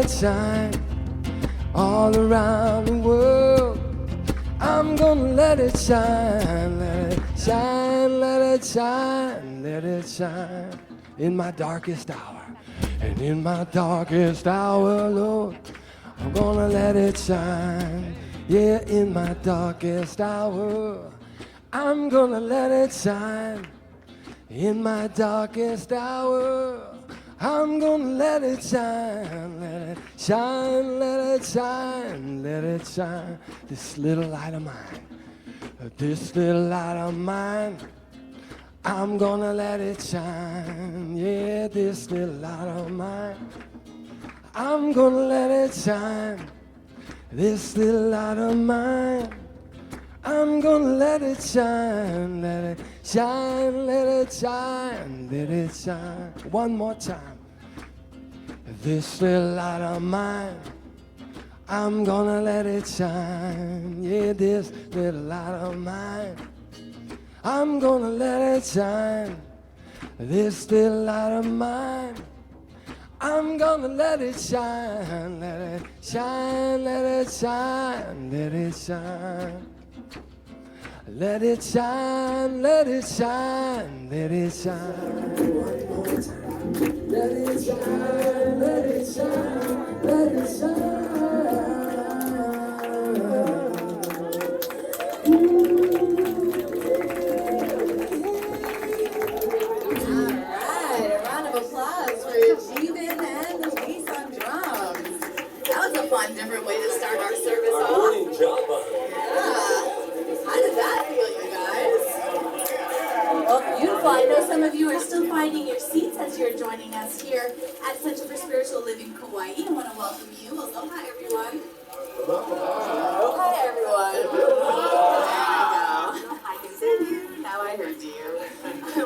shine all around the world. I'm gonna let it shine, let it shine, let it shine, let it shine in my darkest hour. And in my darkest hour, Lord, I'm gonna let it shine. Yeah, in my darkest hour, I'm gonna let it shine. In my darkest hour, I'm gonna let it shine, let it shine, let it shine, let it shine. This little light of mine, this little light of mine, I'm gonna let it shine. Yeah, this little light of mine, I'm gonna let it shine. This little light of mine, I'm gonna let it shine, let it shine, let it shine, let it shine. One more time. This little light of mine, I'm gonna let it shine. Yeah, this little light of mine, I'm gonna let it shine. This little light of mine, I'm gonna let it shine, let it shine, let it shine, let it shine. Let it shine, let it shine, let it shine. One more time. Let it shine, let it shine, let it shine. Alright, a round of applause for Jeevan and Luis on drums. That was a fun, different way to start our service off. Morning job. Yeah. How did that feel, you guys? Well, beautiful. I know some of you are still finding your seats as you're joining us here at Center for Spiritual Living Kauai. I want to welcome you. Aloha, everyone. Aloha, everyone. There you go. I can see you. Now I heard you.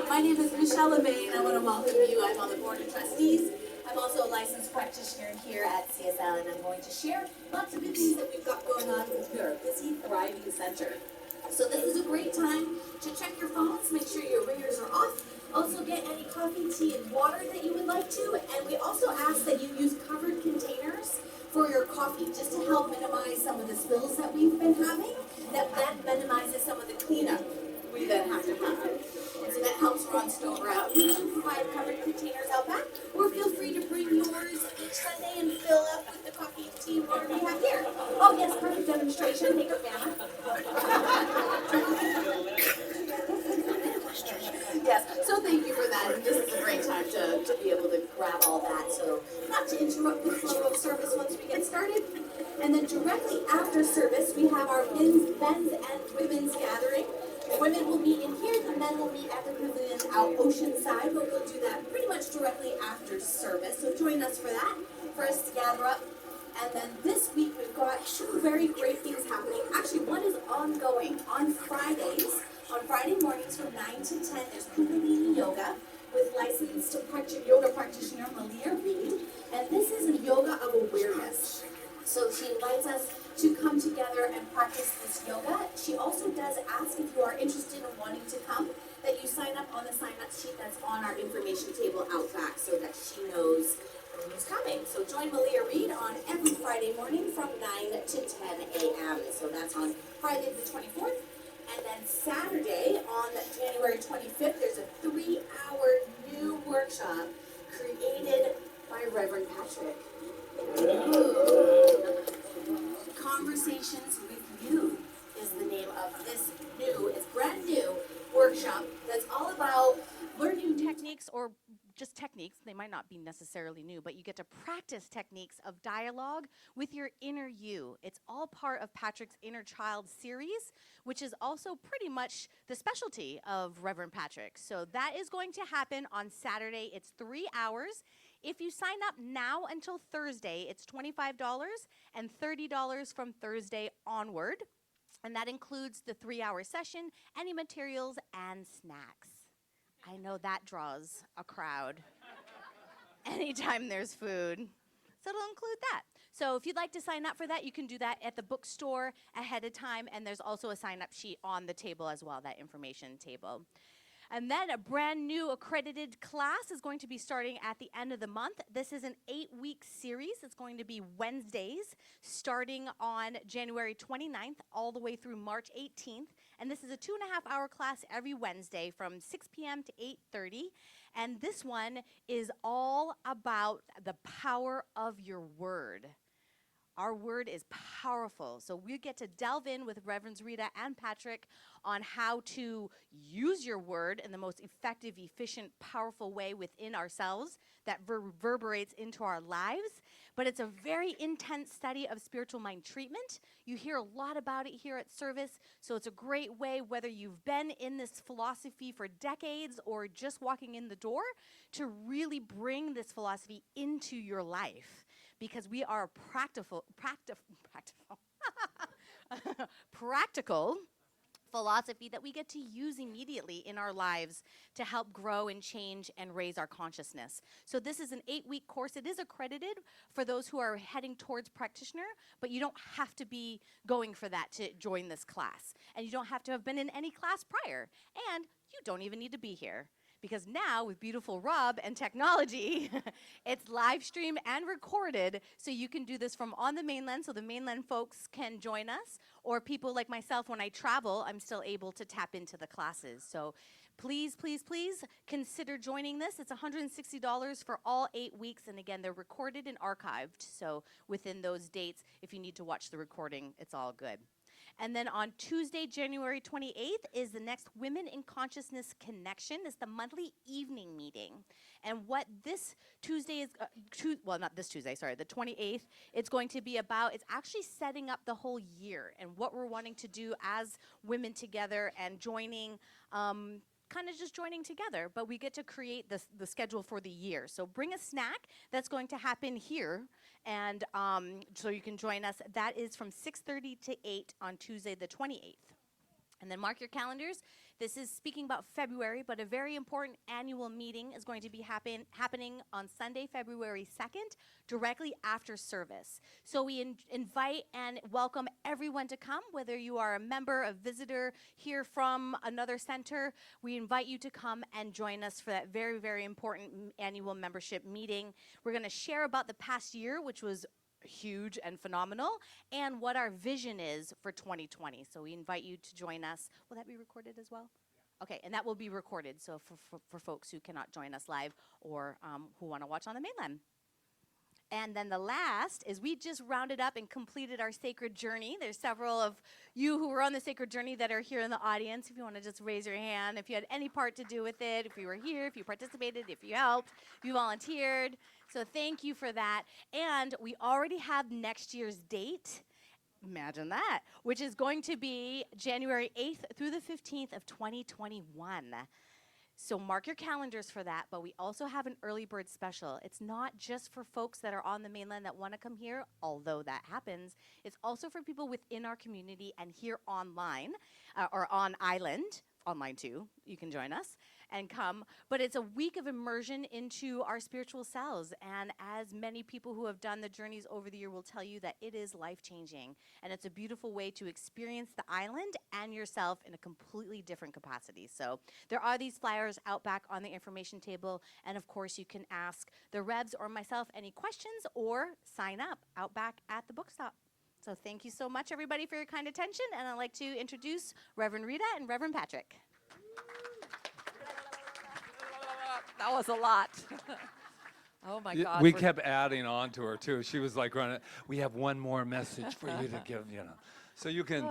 My name is Michelle LeMay, and I want to welcome you. I'm on the Board of Trustees. I'm also a licensed practitioner here at CSL, and I'm going to share lots of good things that we've got going on because we are a busy, thriving center. So this is a great time to check your phones, make sure your ringers are off. Also get any coffee, tea, and water that you would like to. And we also ask that you use covered containers for your coffee, just to help minimize some of the spills that we've been having. That minimizes some of the cleanup we then have to have. And so that helps Ron Stover out. We do provide covered containers out back, or feel free to bring yours each Sunday and fill up with the coffee, tea, and water we have here. Oh yes, perfect demonstration. Make up, Anna. Yes, so thank you for that. And this is a great time to be able to grab all that. So not to interrupt the flow of service once we get started. And then directly after service, we have our men's and women's gathering. The women will be in here, the men will be at the pavilion out oceanside, but we'll do that pretty much directly after service. So join us for that, for us to gather up. And then this week we've got two very great things happening. Actually, one is ongoing on Fridays. On Friday mornings from 9 to 10, there's Kundalini Yoga with licensed yoga practitioner Malia Reed. And this is a yoga of awareness. So she invites us to come together and practice this yoga. She also does ask if you are interested in wanting to come, that you sign up on the sign-up sheet that's on our information table out back so that she knows who's coming. So join Malia Reed on every Friday morning from 9 to 10 a.m. So that's on Friday the 24th. And then Saturday, on January 25th, there's a 3-hour new workshop created by Reverend Patrick. Ooh. Conversations with You is the name of this brand new workshop that's all about learning techniques, or just techniques. They might not be necessarily new, but you get to practice techniques of dialogue with your inner you. It's all part of Patrick's Inner Child series, which is also pretty much the specialty of Reverend Patrick. So that is going to happen on Saturday. It's 3 hours. If you sign up now until Thursday, it's $25 and $30 from Thursday onward. And that includes the 3-hour session, any materials, and snacks. I know that draws a crowd anytime there's food. So it'll include that. So if you'd like to sign up for that, you can do that at the bookstore ahead of time. And there's also a sign-up sheet on the table as well, that information table. And then a brand new accredited class is going to be starting at the end of the month. This is an 8-week series. It's going to be Wednesdays, starting on January 29th, all the way through March 18th. And this is a 2.5-hour class every Wednesday from 6 p.m. to 8:30. And this one is all about the power of your word. Our word is powerful. So we get to delve in with Reverends Rita and Patrick on how to use your word in the most effective, efficient, powerful way within ourselves that reverberates into our lives. But it's a very intense study of spiritual mind treatment. You hear a lot about it here at service. So it's a great way, whether you've been in this philosophy for decades or just walking in the door, to really bring this philosophy into your life. Because we are practical philosophy that we get to use immediately in our lives to help grow and change and raise our consciousness. So this is an 8-week course. It is accredited for those who are heading towards practitioner, but you don't have to be going for that to join this class. And you don't have to have been in any class prior. And you don't even need to be here. Because now, with beautiful Rob and technology, it's live streamed and recorded, so you can do this from on the mainland, so the mainland folks can join us, or people like myself, when I travel, I'm still able to tap into the classes. So please, please, please consider joining this. It's $160 for all 8 weeks, and again, they're recorded and archived, so within those dates, if you need to watch the recording, it's all good. And then on Tuesday, January 28th, is the next Women in Consciousness Connection. It's the monthly evening meeting. And what this Tuesday is, not this Tuesday, sorry, the 28th, it's going to be about, it's actually setting up the whole year and what we're wanting to do as women together and joining, kind of just joining together, but we get to create the schedule for the year. So bring a snack. That's going to happen here, and so you can join us. That is from 6:30 to 8 on Tuesday the 28th. And then mark your calendars. This is speaking about February, but a very important annual meeting is going to be happening on Sunday, February 2nd, directly after service. So we invite and welcome everyone to come, whether you are a member, a visitor here from another center. We invite you to come and join us for that very, very important annual membership meeting. We're going to share about the past year, which was huge and phenomenal, and what our vision is for 2020. So we invite you to join us. Will that be recorded as well? Yeah. Okay, and that will be recorded, so for folks who cannot join us live or who want to watch on the mainland. And then the last is we just rounded up and completed our sacred journey. There's several of you who were on the sacred journey that are here in the audience. If you want to just raise your hand, if you had any part to do with it, if you were here, if you participated, if you helped, if you volunteered. So thank you for that. And we already have next year's date. Imagine that, which is going to be January 8th through the 15th of 2021. So mark your calendars for that, but we also have an early bird special. It's not just for folks that are on the mainland that want to come here, although that happens. It's also for people within our community and here online, or on island, online too. You can join us and come. But it's a week of immersion into our spiritual selves. And as many people who have done the journeys over the year will tell you, that it is life-changing. And it's a beautiful way to experience the island and yourself in a completely different capacity. So there are these flyers out back on the information table. And of course, you can ask the Revs or myself any questions or sign up out back at the bookstop. So thank you so much, everybody, for your kind attention. And I'd like to introduce Reverend Rita and Reverend Patrick. That was a lot. Oh my God. We kept adding on to her too. She was like running, we have one more message for you to give, So you can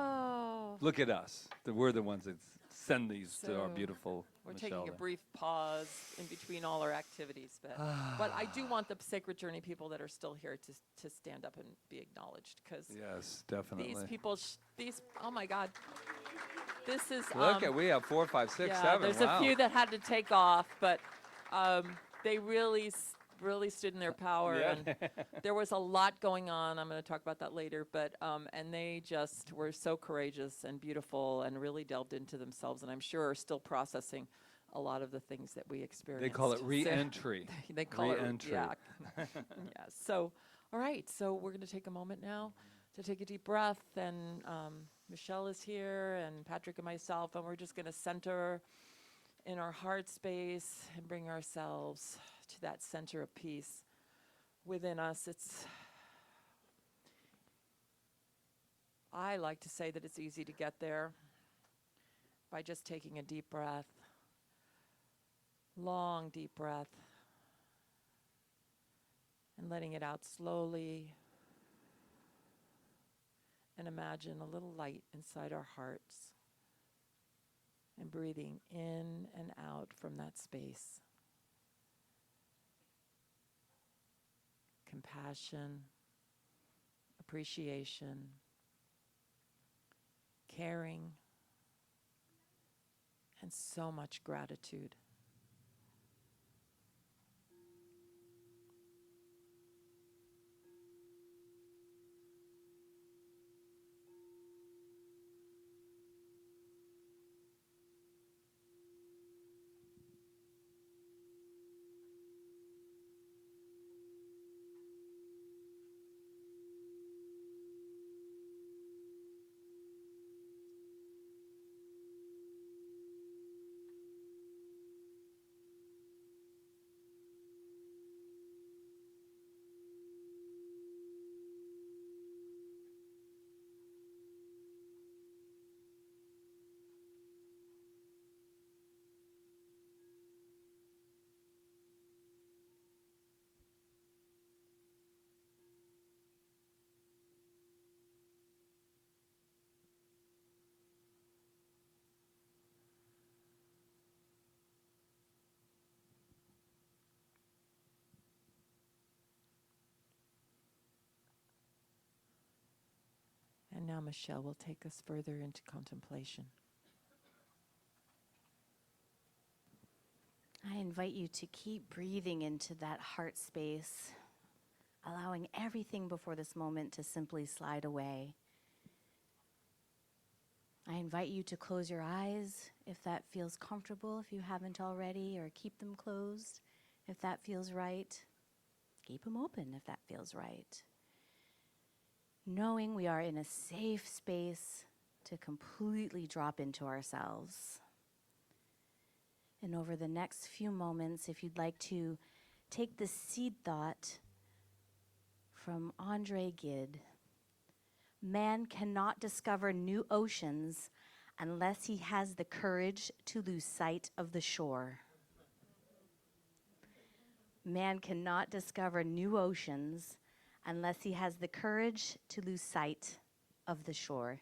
look at us. We're the ones that send these to our beautiful We're Michelle taking a there. brief pause in between all our activities, but I do want the Sacred Journey people that are still here to stand up and be acknowledged, because Yes, definitely. these people, oh my God. This is, Look we have 4, 5, 6, yeah, 7. there's wow. a few that had to take off, but they really stood in their power. Yeah. And there was a lot going on. I'm going to talk about that later, but and they just were so courageous and beautiful and really delved into themselves, and I'm sure are still processing a lot of the things that we experienced. They call it re-entry. They call re-entry. it, yeah. Yeah. So, all right. So we're going to take a moment now to take a deep breath, and Michelle is here, and Patrick and myself, and we're just going to center in our heart space and bring ourselves to that center of peace within us. I like to say that it's easy to get there by just taking a deep breath, long deep breath, and letting it out slowly. And imagine a little light inside our hearts and breathing in and out from that space. Compassion, appreciation, caring, and so much gratitude. And now Michelle will take us further into contemplation. I invite you to keep breathing into that heart space, allowing everything before this moment to simply slide away. I invite you to close your eyes if that feels comfortable, if you haven't already, or keep them closed if that feels right. Keep them open if that feels right. Knowing we are in a safe space to completely drop into ourselves. And over the next few moments, if you'd like to take the seed thought from Andre Gide, man cannot discover new oceans unless he has the courage to lose sight of the shore. Man cannot discover new oceans unless he has the courage to lose sight of the shore.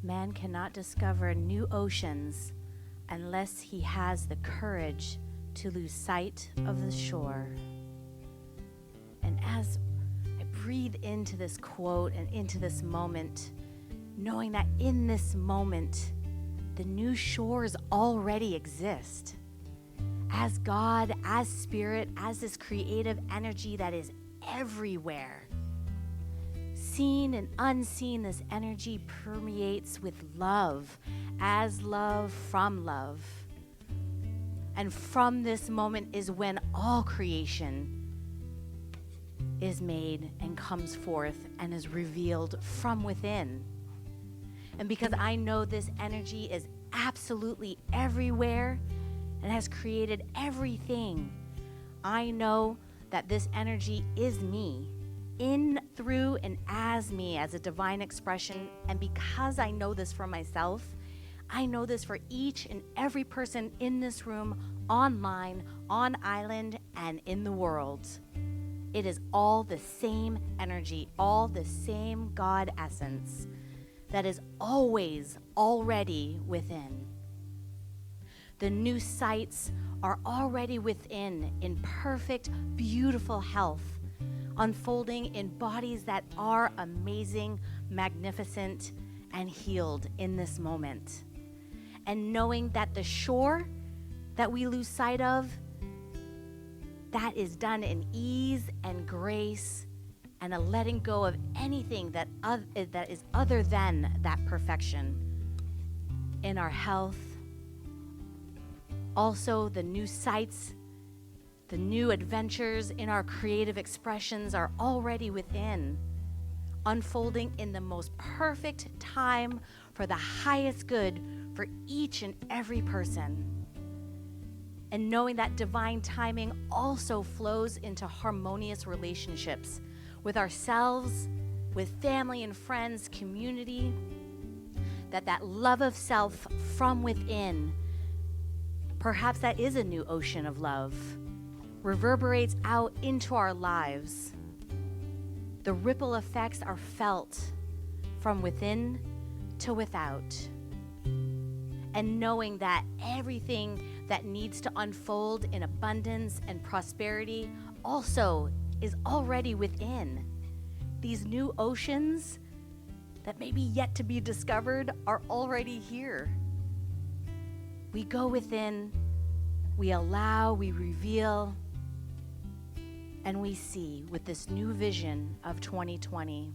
Man cannot discover new oceans unless he has the courage to lose sight of the shore. And as I breathe into this quote and into this moment, knowing that in this moment, the new shores already exist. As God, as Spirit, as this creative energy that is everywhere. Seen and unseen, this energy permeates with love, as love from love. And from this moment is when all creation is made and comes forth and is revealed from within. And because I know this energy is absolutely everywhere and has created everything, I know that this energy is me, in, through, and as me, as a divine expression. And because I know this for myself, I know this for each and every person in this room, online, on island, and in the world. It is all the same energy, all the same God essence that is always already within. The new sights are already within in perfect, beautiful health, unfolding in bodies that are amazing, magnificent, and healed in this moment. And knowing that the shore that we lose sight of, that is done in ease and grace and a letting go of anything that is other than that perfection in our health. Also, the new sights, the new adventures in our creative expressions are already within, unfolding in the most perfect time for the highest good for each and every person. And knowing that divine timing also flows into harmonious relationships with ourselves, with family and friends, community, that love of self from within, perhaps that is a new ocean of love, reverberates out into our lives. The ripple effects are felt from within to without. And knowing that everything that needs to unfold in abundance and prosperity also is already within. These new oceans that may be yet to be discovered are already here. We go within, we allow, we reveal, and we see with this new vision of 2020.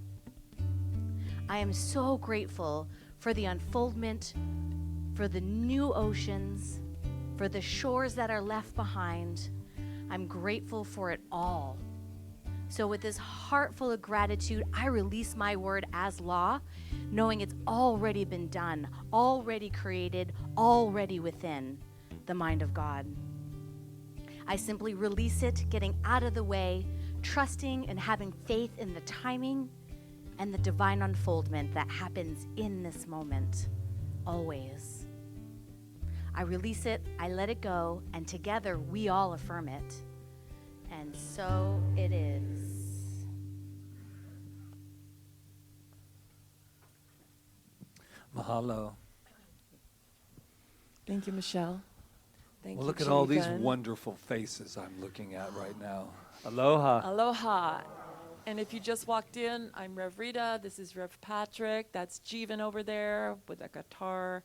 I am so grateful for the unfoldment, for the new oceans, for the shores that are left behind. I'm grateful for it all. So with this heart full of gratitude, I release my word as law, knowing it's already been done, already created, already within the mind of God. I simply release it, getting out of the way, trusting and having faith in the timing and the divine unfoldment that happens in this moment, always. I release it, I let it go, and together we all affirm it. And so it is. Mahalo. Thank you, Michelle. Thank Well, you, look at all these Jeevan. wonderful faces I'm looking at right now. Aloha. Aloha. And if you just walked in, I'm Rev Rita. This is Rev Patrick. That's Jeevan over there with a guitar.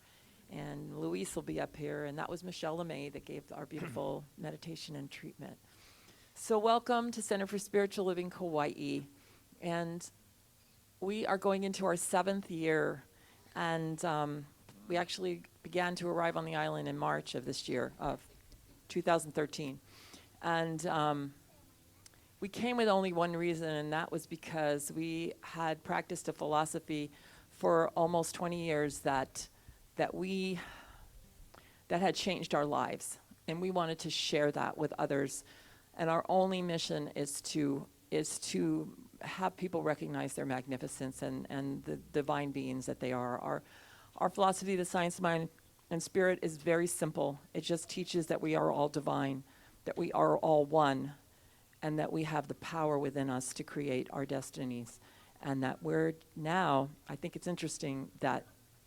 And Luis will be up here. And that was Michelle LeMay that gave our beautiful meditation and treatment. So welcome to Center for Spiritual Living Kaua'i. And we are going into our 7th year. And we actually began to arrive on the island in March of this year, of 2013. And we came with only one reason, and that was because we had practiced a philosophy for almost 20 years that had changed our lives. And we wanted to share that with others. And our only mission is to have people recognize their magnificence and the divine beings that they are. Our philosophy, the science of mind and spirit, is very simple. It just teaches that we are all divine, that we are all one, and that we have the power within us to create our destinies. And that we're now, I think it's interesting that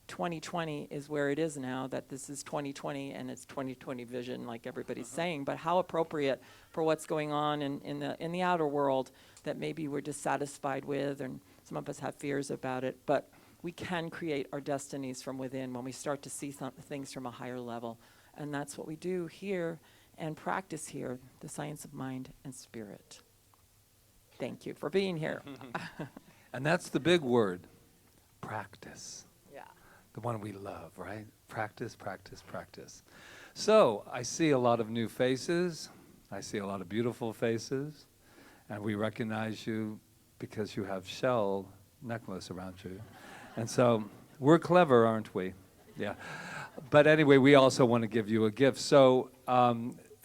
2020 is where it is now, that this is 2020 and it's 2020 vision, like everybody's saying, but how appropriate for what's going on in the outer world that maybe we're dissatisfied with, and some of us have fears about it, but we can create our destinies from within when we start to see things from a higher level. And that's what we do here and practice here, the science of mind and spirit. Thank you for being here. And that's the big word, practice. Yeah. The one we love, right? Practice, practice, practice. So I see a lot of new faces. I see a lot of beautiful faces. And we recognize you because you have shell necklace around you. And so we're clever, aren't we? Yeah. But anyway, we also want to give you a gift. So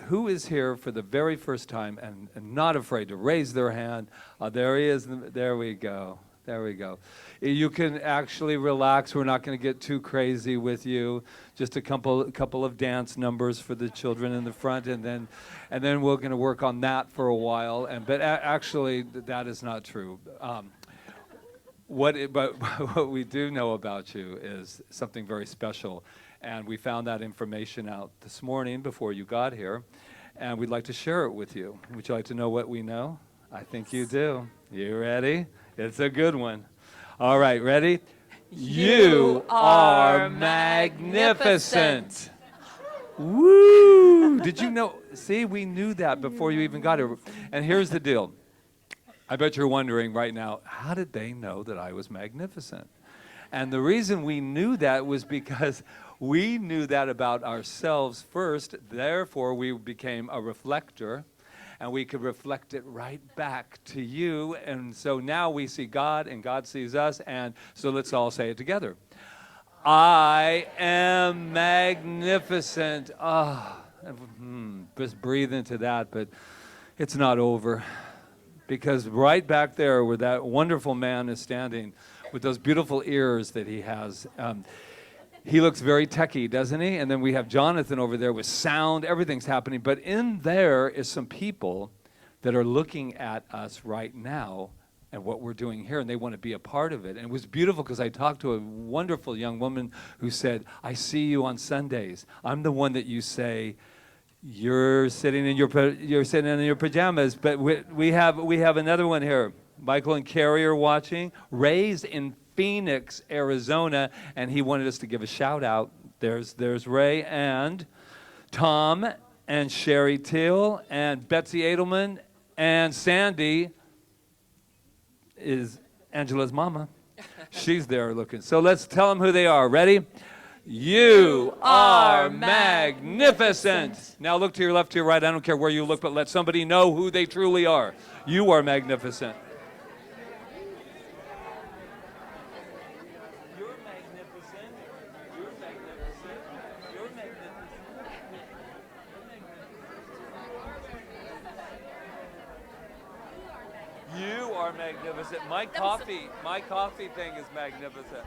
who is here for the very first time and not afraid to raise their hand? There he is. There we go. There we go. You can actually relax. We're not going to get too crazy with you. Just a couple of dance numbers for the children in the front, and then we're going to work on that for a while. But actually, that is not true. But what we do know about you is something very special, and we found that information out this morning before you got here, and we'd like to share it with you. Would you like to know what we know? I think you do. You ready? It's a good one. All right, ready? You are magnificent. Woo! Did you know? See, we knew that before you even got here. And here's the deal. I bet you're wondering right now, how did they know that I was magnificent? And the reason we knew that was because we knew that about ourselves first. Therefore, we became a reflector, and we could reflect it right back to you. And so now we see God, and God sees us. And so let's all say it together. I am magnificent. Just breathe into that, but it's not over. Because right back there where that wonderful man is standing with those beautiful ears that he has, he looks very techie, doesn't he? And then we have Jonathan over there with sound, everything's happening. But in there is some people that are looking at us right now and what we're doing here, and they want to be a part of it. And it was beautiful because I talked to a wonderful young woman who said, I see you on Sundays. I'm the one that you say, you're sitting in your pajamas, but we have another one here. Michael and Carrie are watching. Ray's in Phoenix, Arizona, and he wanted us to give a shout out. There's Ray and Tom and Sherry Teal and Betsy Edelman and Sandy is Angela's mama. She's there looking. So let's tell them who they are. Ready? You are magnificent. Now look to your left, to your right. I don't care where you look, but let somebody know who they truly are. You are magnificent. You're magnificent. You're magnificent. You're magnificent. You are magnificent. My coffee thing is magnificent.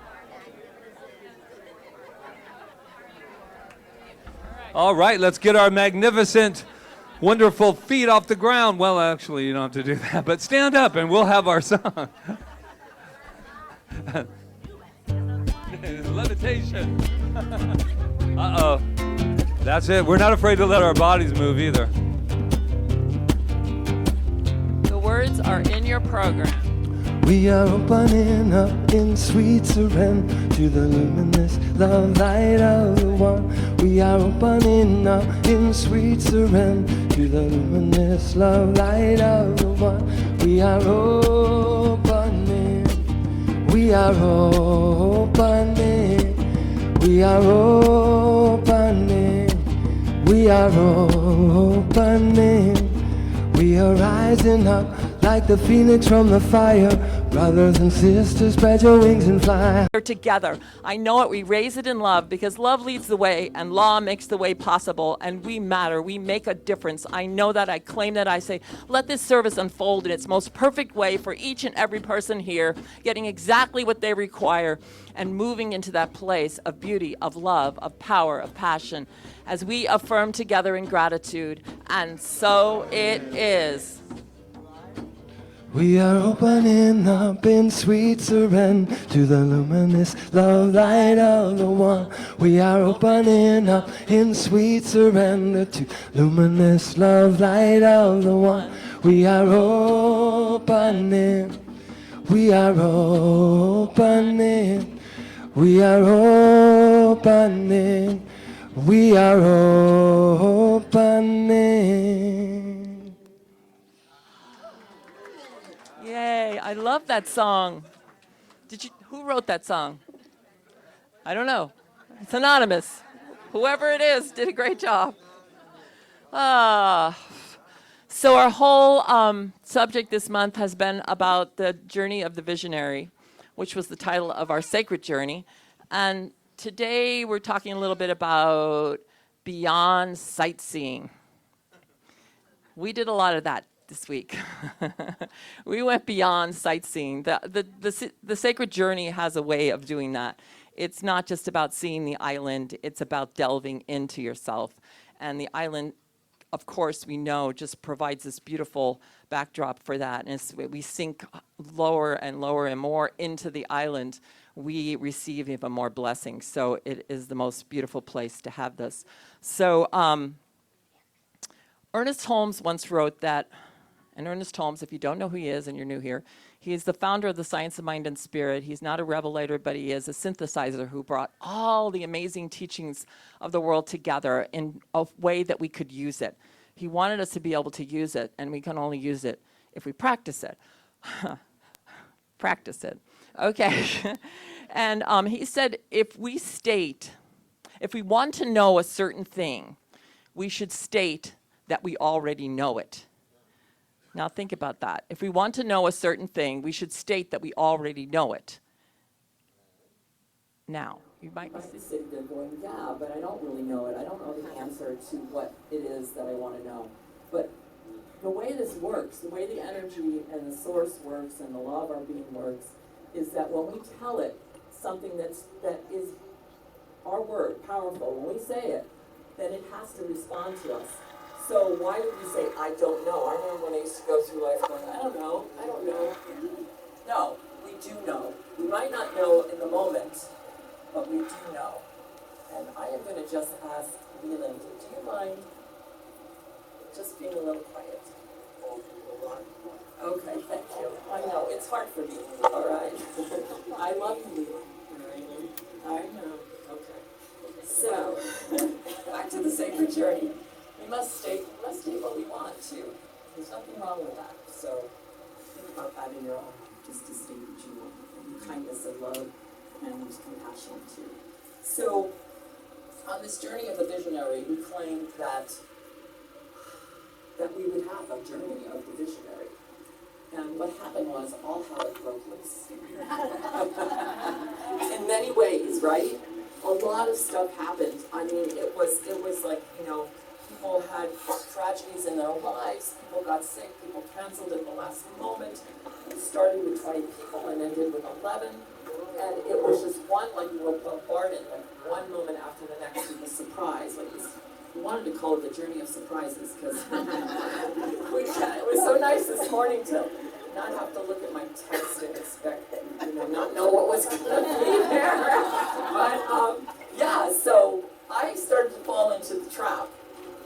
All right, let's get our magnificent, wonderful feet off the ground. Well, actually, you don't have to do that, but stand up and we'll have our song. Levitation. Uh-oh. That's it. We're not afraid to let our bodies move either. The words are in your program. We are opening up in sweet surrender to the luminous love light of the one. We are opening up in sweet surrender to the luminous love light of the one. We are opening. We are opening. We are opening. We are opening. We are rising up like the phoenix from the fire. Brothers and sisters, spread your wings and fly. We're together. I know it. We raise it in love because love leads the way and law makes the way possible, and we matter. We make a difference. I know that. I claim that. I say, let this service unfold in its most perfect way for each and every person here, getting exactly what they require and moving into that place of beauty, of love, of power, of passion, as we affirm together in gratitude. And so it is. We are opening up in sweet surrender to the luminous love light of the one. We are opening up in sweet surrender to luminous love light of the one. We are opening. We are opening. We are opening. We are opening. Yay, I love that song. Who wrote that song? I don't know. It's anonymous. Whoever it is did a great job. So our whole subject this month has been about the journey of the visionary, which was the title of our sacred journey. And today we're talking a little bit about beyond sightseeing. We did a lot of that this week. We went beyond sightseeing. The sacred journey has a way of doing that. It's not just about seeing the island, it's about delving into yourself. And the island, of course, we know just provides this beautiful backdrop for that. And as we sink lower and lower and more into the island, we receive even more blessings. So it is the most beautiful place to have this. So Ernest Holmes once wrote that, and Ernest Holmes, if you don't know who he is and you're new here, he is the founder of the Science of Mind and Spirit. He's not a revelator, but he is a synthesizer who brought all the amazing teachings of the world together in a way that we could use it. He wanted us to be able to use it, and we can only use it if we practice it. Practice it. Okay. And he said, if we want to know a certain thing, we should state that we already know it. Now think about that. If we want to know a certain thing, we should state that we already know it. Now, you might be sitting there going, yeah, but I don't really know it. I don't know the answer to what it is that I want to know. But the way this works, the way the energy and the source works and the law of our being works, is that when we tell it something that is our word, powerful, when we say it, then it has to respond to us. So why would we say, I don't know? I remember when I used to go through life going, I don't know. No, we do know. We might not know in the moment, but we do know. And I am going to just ask Leland, do you mind just being a little quiet? Okay, thank you. I know, it's hard for me, all right? I love you, Leland. I know, okay. So, back to the sacred journey. We must state what we want to. There's nothing wrong with that. So think about that in your own, just to state what you want. And kindness and love and compassion too. So on this journey of the visionary, we claimed that we would have a journey of the visionary. And what happened was all hell broke loose. In many ways, right? A lot of stuff happened. I mean, it was like, people had tragedies in their lives, people got sick, people canceled at the last moment. It started with 20 people and ended with 11. And it was just one, like we were bombarded, like one moment after the next with a surprise. Like this, we wanted to call it the journey of surprises because it was so nice this morning to not have to look at my text and expect, not know what was going to be there. But so I started to fall into the trap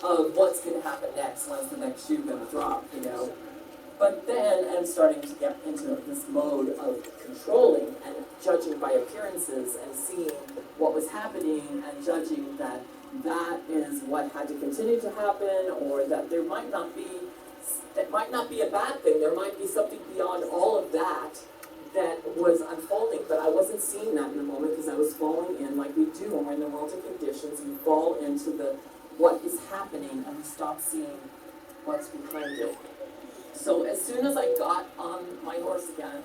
of what's going to happen next, when's the next shoe going to drop, But then I'm starting to get into this mode of controlling and judging by appearances and seeing what was happening and judging that is what had to continue to happen, or that there might not be a bad thing. There might be something beyond all of that was unfolding, but I wasn't seeing that in the moment because I was falling in like we do when we're in the world of conditions. We fall into what is happening and we stop seeing what's behind it. So as soon as I got on my horse again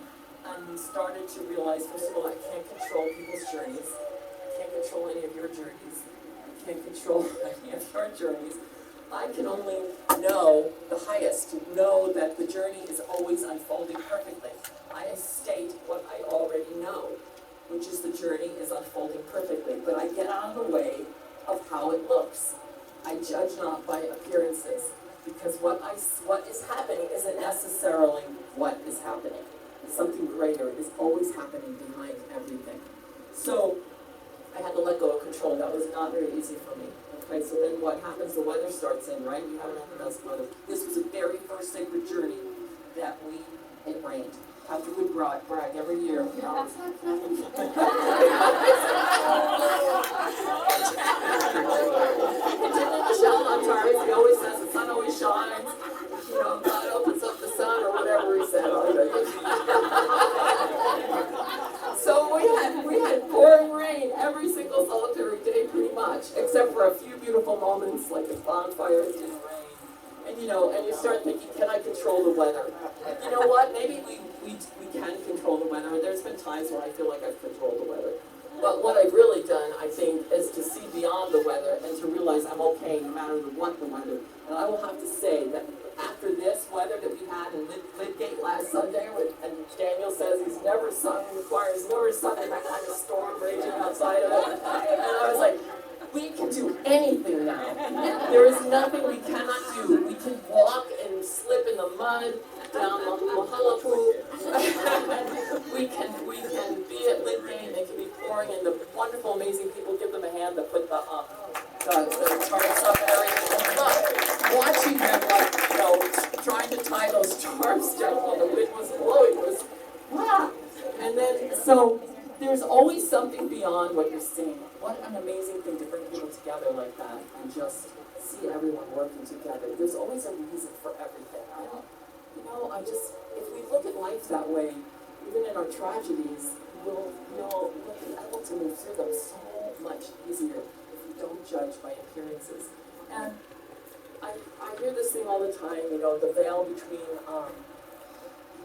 and started to realize, first of all, I can't control people's journeys. I can't control any of your journeys. I can't control any of your journeys. I can only know the highest, to know that the journey is always unfolding perfectly. I state what I already know, which is the journey is unfolding perfectly. But I get out of the way of how it looks. I judge not by appearances. Because what is happening isn't necessarily what is happening. Something greater is always happening behind everything. So I had to let go of control. That was not very easy for me. Okay, so then what happens? The weather starts in, right? We haven't had the best weather. This was the very first sacred journey that it rained. After we brag every year. Michelle Montaris, he always says the sun always shines. You know, God opens up the sun or whatever he said. So we had pouring rain every single solitary day pretty much, except for a few beautiful moments like the bonfires in the rain. And and you start thinking, can I control the weather? You know what? Maybe we can control the weather. There's been times when I feel like I've controlled the weather. But what I've really done, I think, is to see beyond the weather and to realize I'm okay no matter what the weather. And I will have to say that after this weather that we had in Lidgate last Sunday, and Daniel says he's never sung in the choir, he's never sung in that kind of storm raging outside of it. And I was like, we can do anything now. There is nothing we cannot do. We can walk and slip in the mud down Mahalapu. we can be at Lidgate and they can be pouring in the wonderful, amazing people. Give them a hand that put the targets up and everything. But watching them, trying to tie those tarps down while the wind was blowing was wow. And then so there's always something beyond what you're seeing. What an amazing thing to bring people together like that and just see everyone working together. There's always a reason for everything. If we look at life that way, even in our tragedies, we'll be able to move through them so much easier if we don't judge by appearances. And I hear this thing all the time, the veil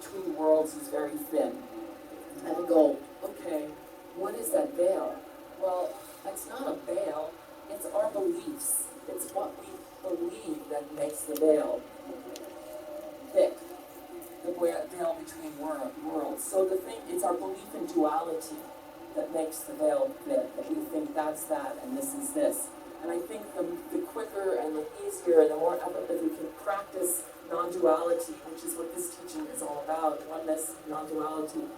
between worlds is very thin. And I go, okay, what is that veil? Well, it's not a veil, it's our beliefs. It's what we believe that makes the veil thick. The veil between worlds. So it's our belief in duality that makes the veil thick, that we think that's that and this is this. And I think the quicker and the easier and the more effort that we can practice non-duality, which is what this teaching is all about, oneness, non-duality,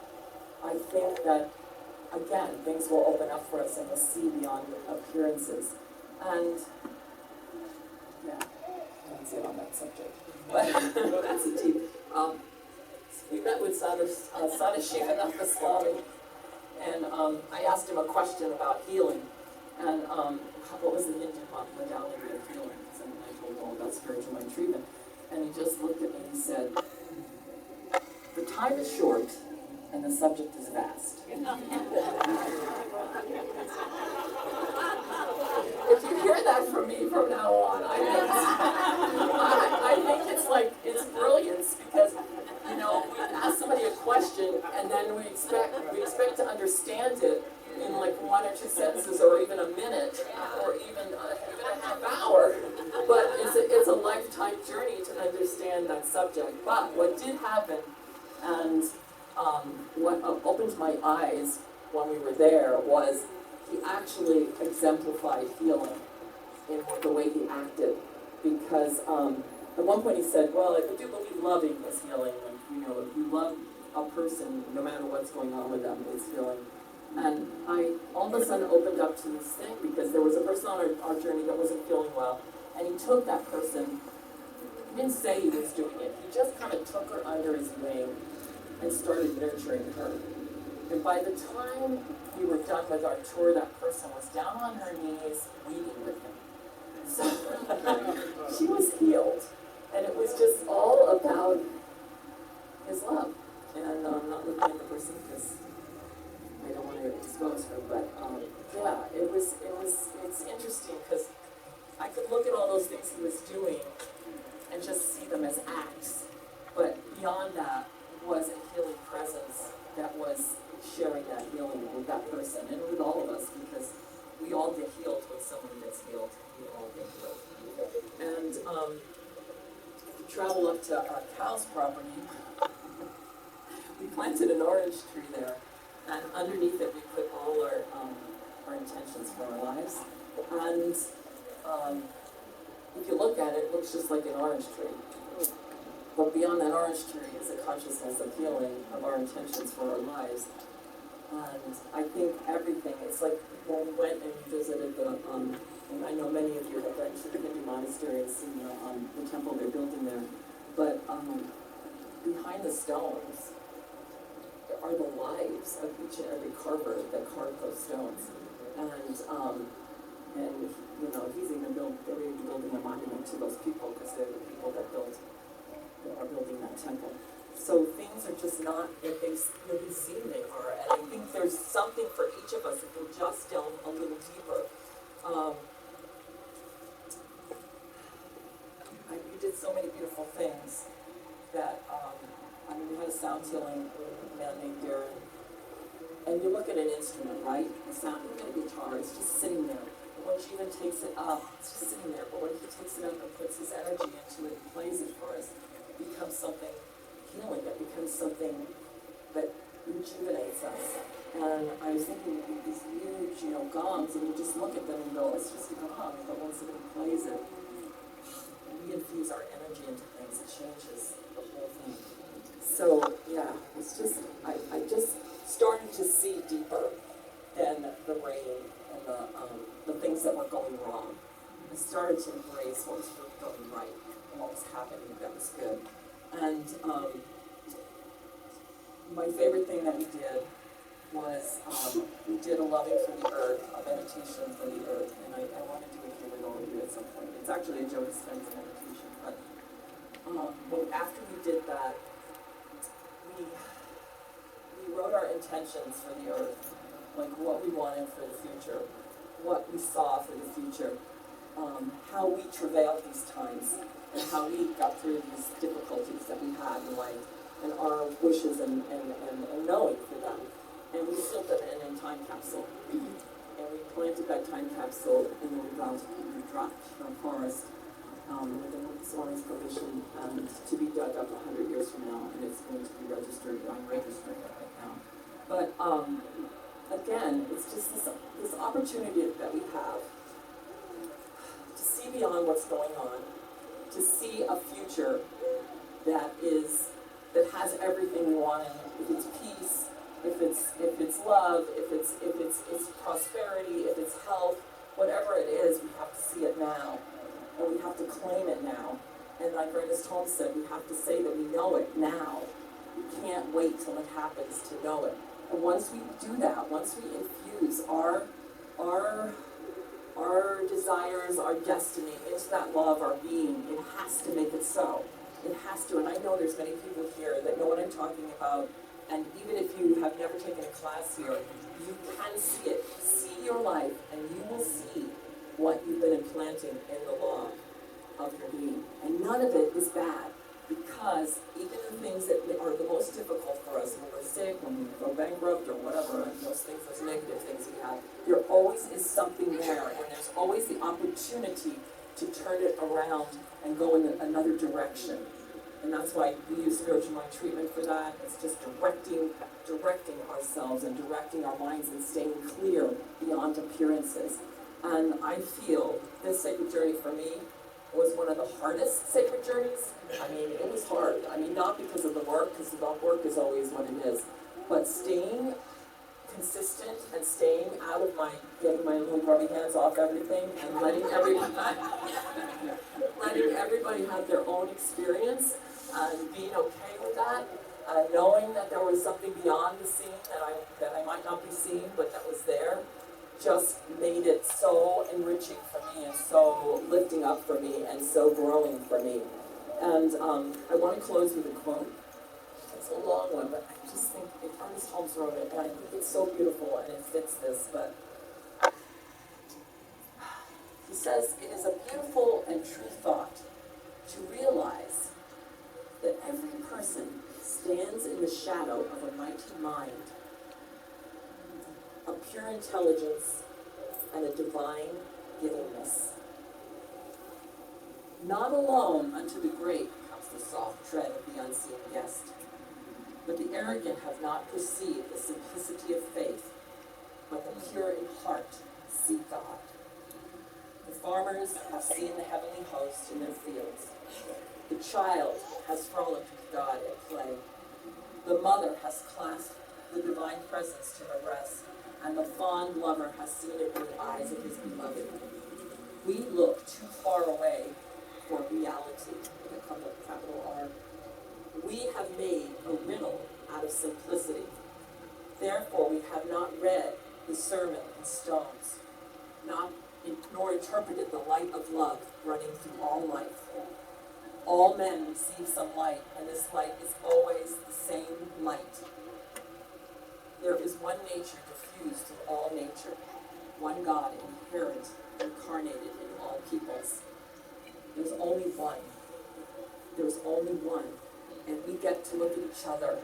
I think that, again, things will open up for us and we'll see beyond appearances. And, yeah, that's it on that subject. But that's a deep. We met with Sadashiva Swami, and I asked him a question about healing, and what was the Hindu modality of healing? And I told him all about spiritual mind treatment, and he just looked at me and he said, the time is short, and the subject is vast. If you hear that from me from now on, I think it's brilliance because we ask somebody a question and then we expect to understand it in like 1 or 2 sentences or even a minute or even a half hour. But it's a lifetime journey to understand that subject. But what did happen and what opened my eyes when we were there was he actually exemplified healing in the way he acted. Because at one point he said, well, I do believe loving is healing. If you love a person, no matter what's going on with them, it's healing. And I all of a sudden opened up to this thing because there was a person on our journey that wasn't feeling well. And he took that person, he didn't say he was doing it, he just kind of took her under his wing and started nurturing her. And by the time we were done with our tour, that person was down on her knees weeping with him. So she was healed. And it was just all about his love. And I'm not looking at the person because I don't want to expose her, but it's interesting because I could look at all those things he was doing and just see them as acts. But beyond that was a healing presence that was sharing that healing with that person and with all of us because we all get healed when someone gets healed. We all get healed. And if you travel up to our cow's property, we planted an orange tree there, and underneath it we put all our intentions for our lives. And if you look at it, it looks just like an orange tree. But beyond that orange tree is a consciousness of healing of our intentions for our lives. And I think everything, it's like when we went and we visited and I know many of you have been to the Hindu monastery and seen the temple they're building there, but behind the stones are the lives of each and every carver that carved those stones. And you know, they're even building a monument to those people because they're the people that are building that temple. So things are just not what they really seem they are, and I think there's something for each of us if we just delve a little deeper. You did so many beautiful things that, we had a sound healing man named Darren, and you look at an instrument, right? The sound, even a guitar, it's just sitting there. But when she even takes it up, it's just sitting there. But when he takes it up and puts his energy into it and plays it for us, it becomes something healing. It becomes something that rejuvenates us. And I was thinking of these huge, gongs, and you just look at them and go, it's just a gong. But when somebody plays it, we infuse our energy into things. It changes the whole thing. So yeah, it's just I just started to see deeper than the rain and the things that were going wrong. I started to embrace what was really going right and what was happening that was good. And my favorite thing that we did was we did a loving for the earth, a meditation for the earth, and I want to do it here with all of you at some point. It's actually a Joe Dispenza meditation, but after we did that, we wrote our intentions for the earth, like what we wanted for the future, what we saw for the future, how we travailed these times, and how we got through these difficulties that we had in life, and our wishes and knowing for them. And we sealed them in a time capsule. And we planted that time capsule in the Revs forest with the Swami's permission to be dug up 100 years from now, and it's going to be registered. I'm registering it right now. But again, it's just this opportunity that we have to see beyond what's going on, to see a future that has everything we want in it. If it's peace, if it's love, if it's prosperity, if it's health, whatever it is, we have to see it now. And we have to claim it now. And like Ernest Holmes said, we have to say that we know it now. We can't wait till it happens to know it. And once we do that, once we infuse our desires, our destiny into that law of our being, it has to make it so. It has to. And I know there's many people here that know what I'm talking about. And even if you have never taken a class here, you can see it. See your life, and you will see what you've been implanting in the law of your being. And none of it is bad, because even the things that are the most difficult for us, when we're sick, when we go bankrupt or whatever, and those things, those negative things we have, there always is something there, and there's always the opportunity to turn it around and go in another direction. And that's why we use spiritual mind treatment for that. It's just directing ourselves and directing our minds and staying clear beyond appearances. And I feel this sacred journey for me was one of the hardest sacred journeys. I mean, it was hard. I mean, not because of the work, because the work is always what it is, but staying consistent and staying out of getting my little grubby hands off everything and letting everybody have their own experience and being okay with that, knowing that there was something beyond the scene that I might not be seeing, but that was there, just made it so enriching for me and so lifting up for me and so growing for me. And I want to close with a quote. It's a long one, but I just think Ernest Holmes wrote it, and I think it's so beautiful and it fits this. But he says, "It is a beautiful and true thought to realize that every person stands in the shadow of a mighty mind, a pure intelligence, and a divine givingness. Not alone unto the great comes the soft tread of the unseen guest, but the arrogant have not perceived the simplicity of faith, but the pure in heart seek God." The farmers have seen the heavenly host in their fields. The child has frolicked with God at play. The mother has clasped the divine presence to her breast, and the fond lover has seen it with the eyes of his beloved. We look too far away for reality, with a capital R. We have made a riddle out of simplicity. Therefore, we have not read the sermon in stones, nor interpreted the light of love running through all life. All men receive some light, and this light is always the same light. There is one nature diffused through all nature, one God inherent, incarnated in all peoples. There's only one. There's only one. And we get to look at each other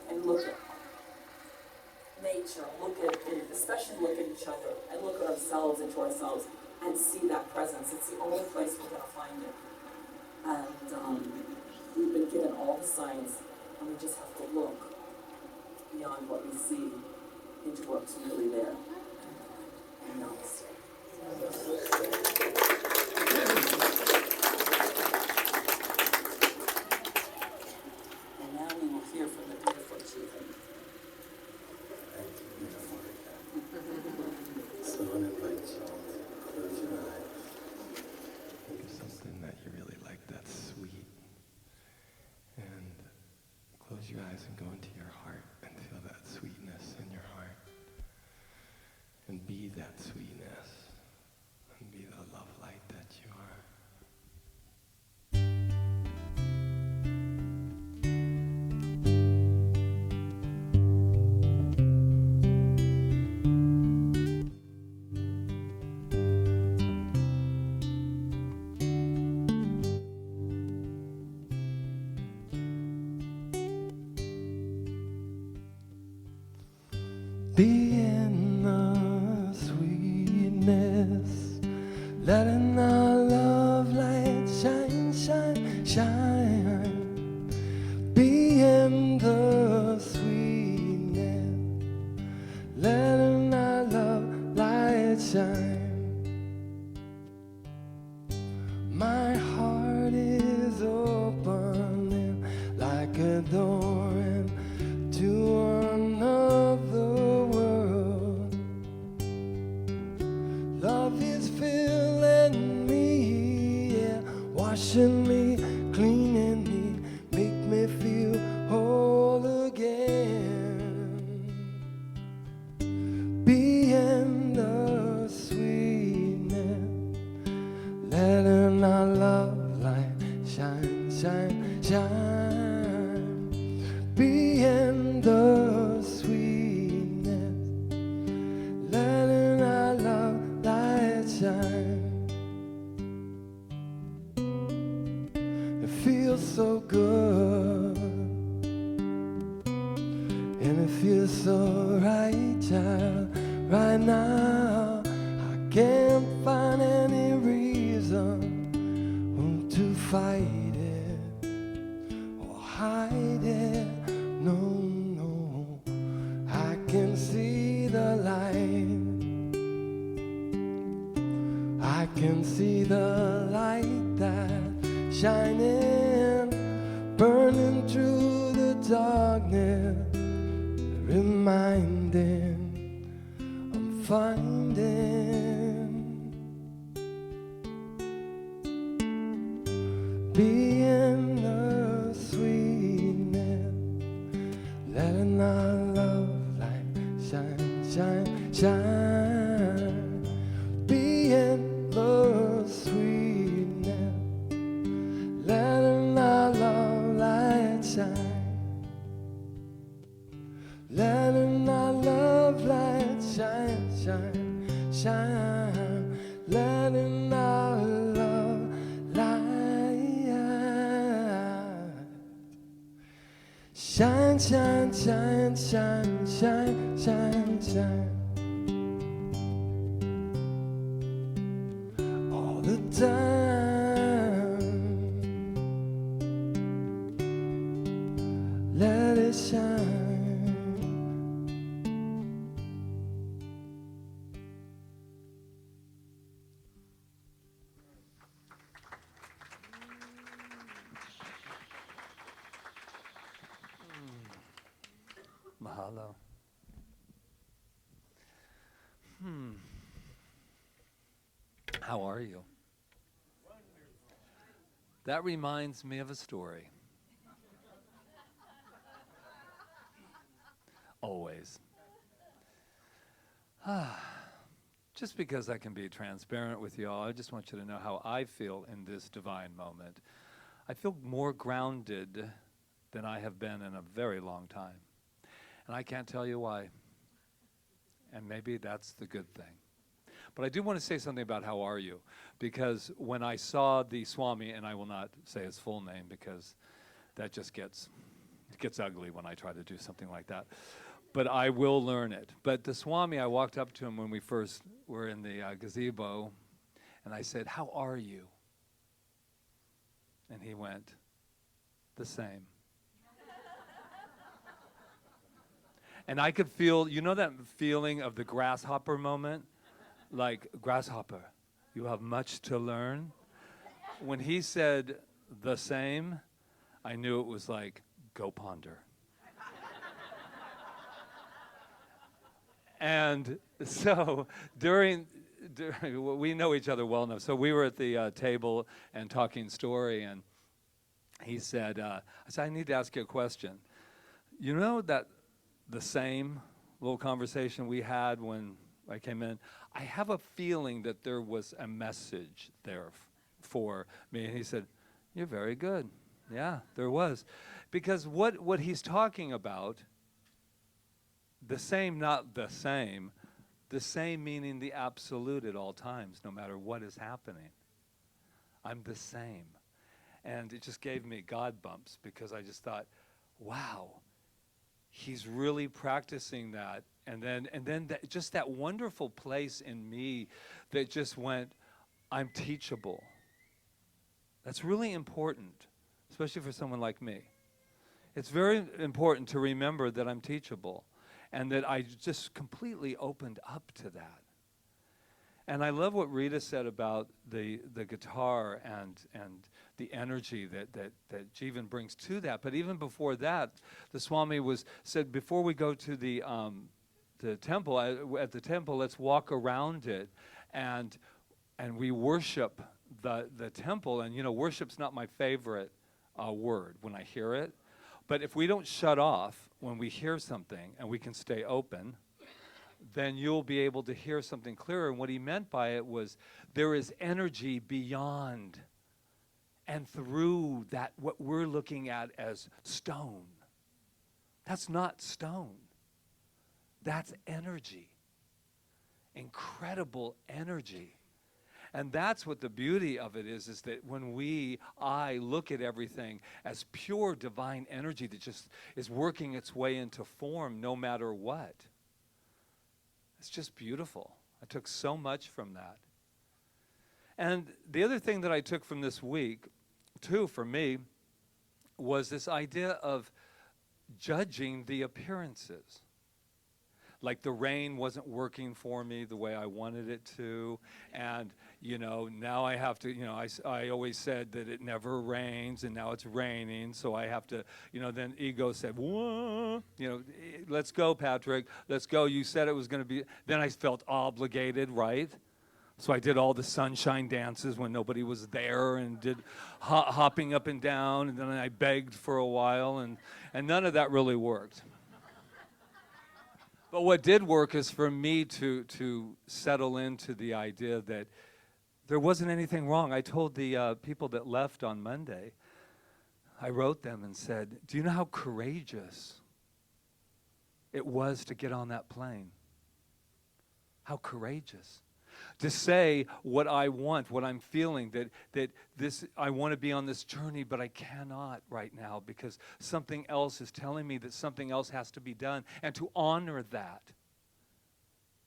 and look at nature, especially look at each other and look at ourselves into ourselves and see that presence. It's the only place we're going to find it. And we've been given all the signs, and we just have to look beyond what we see into what's really there. And namaste. And now we will hear from the beautiful Chief. So I invite you to close your eyes. Think of something that you really like that's sweet. And close your eyes and go into your heart and feel that sweetness in your heart. And be that sweetness. And be the love light that you are. Be in the sweetness, letting our love light shine, shine, shine. Be in the sweetness, letting our love light shine. My heart is opening like a door into another world. Love is filling me, yeah, washing me, cleaning me, make me feel whole again. Be in the sweetness, letting our love light shine, shine, shine. Be in the sweetness, letting our love light shine. It feels so good, and it feels so right, child, right now. I can't find any reason to fight it or hide it. No, no, I can see the light. I can see the light that's shining, burning through the darkness, reminding I'm finding. Be in the sweetness, letting our love light shine, shine, shine. Be in the sweetness, letting our love light shine. Letting our love light shine, shine, shine. Letting our love light shine, shine, shine, shine, shine, shine, shine. All the time. Let it shine. Mahalo. How are you? That reminds me of a story. Always. Just because I can be transparent with you all, I just want you to know how I feel in this divine moment. I feel more grounded than I have been in a very long time. And I can't tell you why. And maybe that's the good thing. But I do want to say something about how are you, because when I saw the Swami, and I will not say his full name because that just gets ugly when I try to do something like that. But I will learn it. But the Swami, I walked up to him when we first were in the gazebo, and I said, "How are you?" And he went, "The same." And I could feel, you know that feeling of the grasshopper moment? Like, grasshopper, you have much to learn. When he said the same, I knew it was like, go ponder. And so during we know each other well enough. So we were at the table and talking story, and he said, I said, I need to ask you a question. You know that the same little conversation we had when I came in, I have a feeling that there was a message there for me. And he said, you're very good. Yeah, there was. Because what he's talking about, the same, not the same meaning the absolute at all times, no matter what is happening. I'm the same. And it just gave me God bumps because I just thought, wow, he's really practicing that. And then just that wonderful place in me that just went, I'm teachable. That's really important, especially for someone like me. It's very important to remember that I'm teachable and that I just completely opened up to that. And I love what Rita said about the guitar and the energy that Jivan brings to that. But even before that, the Swami said, before we go to the temple, at the temple, let's walk around it and we worship the temple. And, you know, worship's not my favorite word when I hear it. But if we don't shut off when we hear something and we can stay open, then you'll be able to hear something clearer. And what he meant by it was there is energy beyond and through that what we're looking at as stone. That's not stone. That's energy. Incredible energy. And that's what the beauty of it is that when I look at everything as pure divine energy that just is working its way into form no matter what. It's just beautiful. I took so much from that. And the other thing that I took from this week, too, for me, was this idea of judging the appearances. Like the rain wasn't working for me the way I wanted it to. And, you know, now I have to, you know, I always said that it never rains, and now it's raining. So I have to, you know, then ego said, whoa, you know, let's go, Patrick. Let's go. You said it was going to be. Then I felt obligated, right? So I did all the sunshine dances when nobody was there and did hopping up and down. And then I begged for a while, and none of that really worked. But what did work is for me to settle into the idea that there wasn't anything wrong. I told the people that left on Monday, I wrote them and said, do you know how courageous it was to get on that plane? How courageous. To say what I want, what I'm feeling, that this I want to be on this journey, but I cannot right now because something else is telling me that something else has to be done, and to honor that.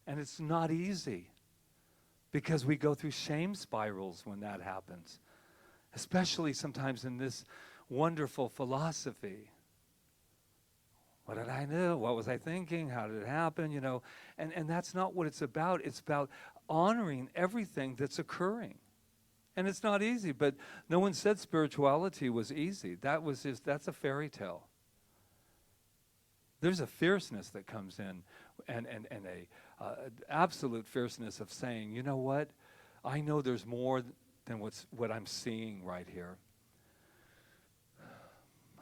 And it's not easy because we go through shame spirals when that happens, especially sometimes in this wonderful philosophy. What did I do? What was I thinking? How did it happen? You know, and that's not what it's about. It's about honoring everything that's occurring. And it's not easy, but no one said spirituality was easy. That's a fairy tale. There's a fierceness that comes in, and a absolute fierceness of saying, you know what? I know there's more than what I'm seeing right here.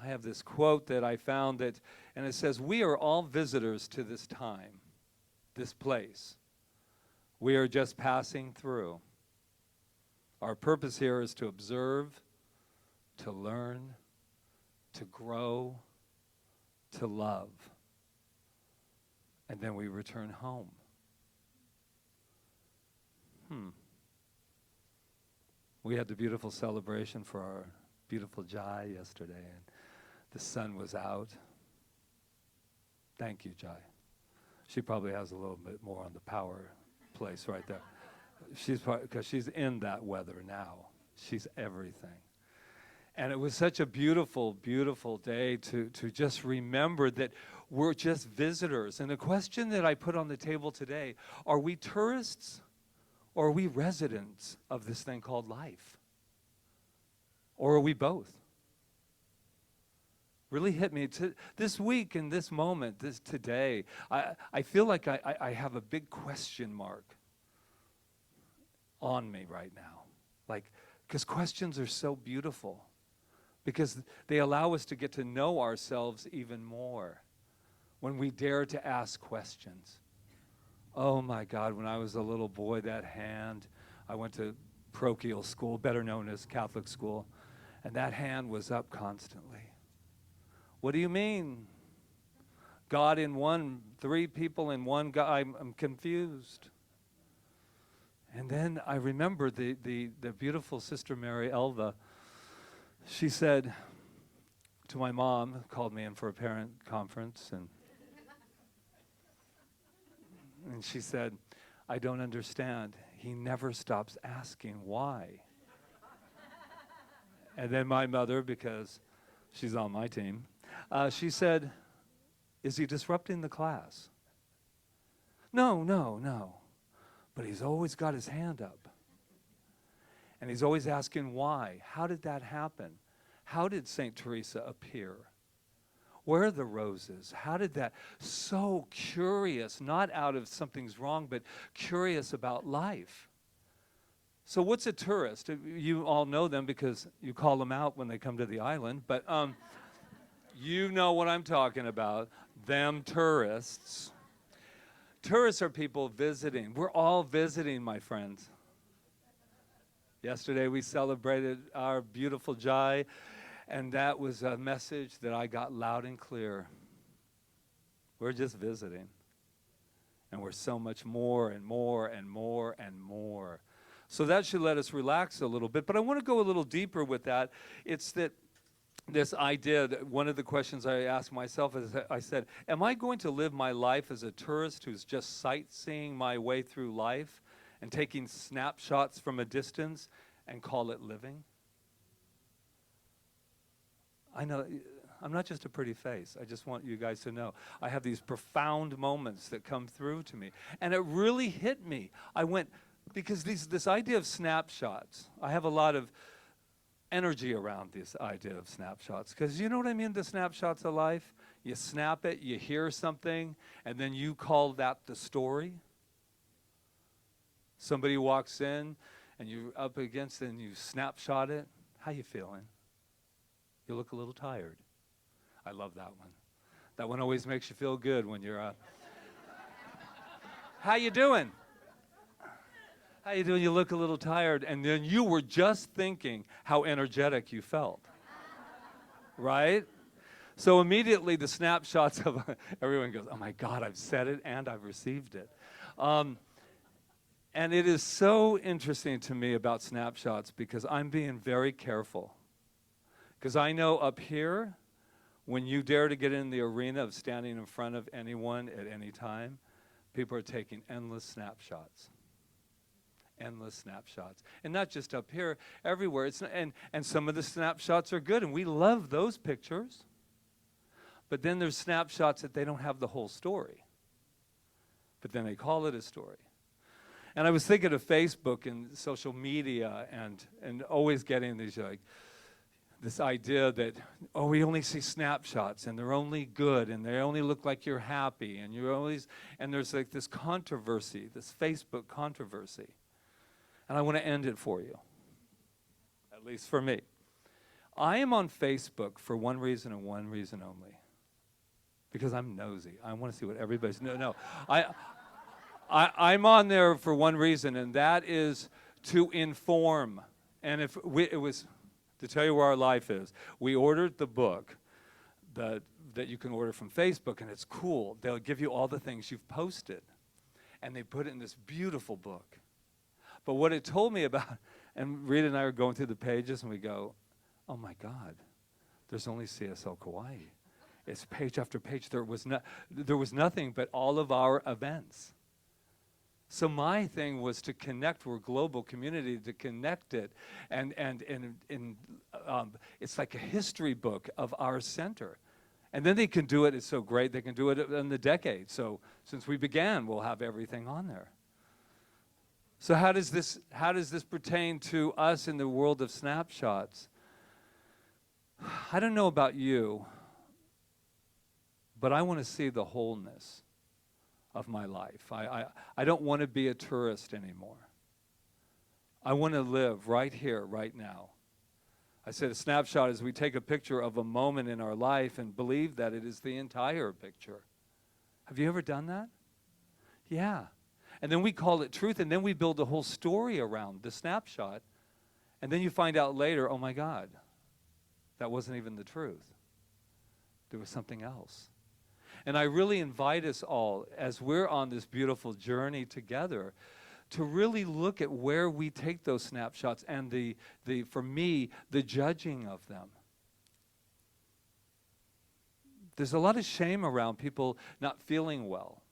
I have this quote that I found and it says, "We are all visitors to this time, this place. We are just passing through. Our purpose here is to observe, to learn, to grow, to love. And then we return home." We had the beautiful celebration for our beautiful Jai yesterday, and the sun was out. Thank you, Jai. She probably has a little bit more on the power place right there. Because she's in that weather now. She's everything. And it was such a beautiful, beautiful day to just remember that we're just visitors. And the question that I put on the table today, are we tourists or are we residents of this thing called life? Or are we both? Really hit me this week in this moment, today. I feel like I have a big question mark on me right now. Because questions are so beautiful. Because they allow us to get to know ourselves even more when we dare to ask questions. Oh my God, when I was a little boy, that hand, I went to parochial school, better known as Catholic school, and that hand was up constantly. What do you mean? God in one, 3 people in one God, I'm confused. And then I remember the beautiful Sister Mary Elva. She said to my mom, called me in for a parent conference, and she said, "I don't understand. He never stops asking why." And then my mother, because she's on my team, she said, "Is he disrupting the class?" No. But he's always got his hand up. And he's always asking why. How did that happen? How did St. Teresa appear? Where are the roses? How did that? So curious, not out of something's wrong, but curious about life. So what's a tourist? You all know them because you call them out when they come to the island, but you know what I'm talking about, them tourists. Tourists are people visiting. We're all visiting, my friends. Yesterday we celebrated our beautiful Jai, and that was a message that I got loud and clear. We're just visiting. And we're so much more and more and more and more. So that should let us relax a little bit. But I want to go a little deeper with that. It's that this idea, that one of the questions I asked myself is, I said, am I going to live my life as a tourist who's just sightseeing my way through life and taking snapshots from a distance and call it living? I know, I'm not just a pretty face. I just want you guys to know. I have these profound moments that come through to me. And it really hit me. I went, because this idea of snapshots, I have a lot of energy around this idea of snapshots. Because you know what I mean, the snapshots of life? You snap it, you hear something, and then you call that the story. Somebody walks in, and you're up against it, and you snapshot it. How you feeling? You look a little tired. I love that one. That one always makes you feel good when you're how you doing? How you doing? You look a little tired. And then you were just thinking how energetic you felt. Right? So immediately the snapshots of everyone goes, oh my God, I've said it and I've received it. And it is so interesting to me about snapshots because I'm being very careful. Because I know up here, when you dare to get in the arena of standing in front of anyone at any time, people are taking endless snapshots. Endless snapshots. And not just up here, everywhere. And some of the snapshots are good, and we love those pictures. But then there's snapshots that they don't have the whole story. But then they call it a story. And I was thinking of Facebook and social media and always getting these this idea that, oh, we only see snapshots and they're only good and they only look like you're happy and you're always, and there's like this controversy, this Facebook controversy. And I want to end it for you, at least for me. I am on Facebook for one reason and one reason only. Because I'm nosy. I want to see what everybody's, no. I'm on there for one reason, and that is to inform. And if it was to tell you where our life is. We ordered the book that you can order from Facebook, and it's cool. They'll give you all the things you've posted, and they put it in this beautiful book. But what it told me about, and Rita and I are going through the pages, and we go, oh my God, there's only CSL Kaua'i. It's page after page. There was nothing but all of our events. So my thing was to connect. We're a global community, to connect it, and it's like a history book of our center. And then they can do it. It's so great. They can do it in the decade. So since we began, we'll have everything on there. So how does this pertain to us in the world of snapshots? I don't know about you, but I want to see the wholeness of my life. I don't want to be a tourist anymore. I want to live right here, right now. I said a snapshot is we take a picture of a moment in our life and believe that it is the entire picture. Have you ever done that? Yeah. And then we call it truth, and then we build a whole story around the snapshot, and then you find out later, oh my God, that wasn't even the truth. There was something else. And I really invite us all, as we're on this beautiful journey together, to really look at where we take those snapshots and for me, the judging of them. There's a lot of shame around people not feeling well.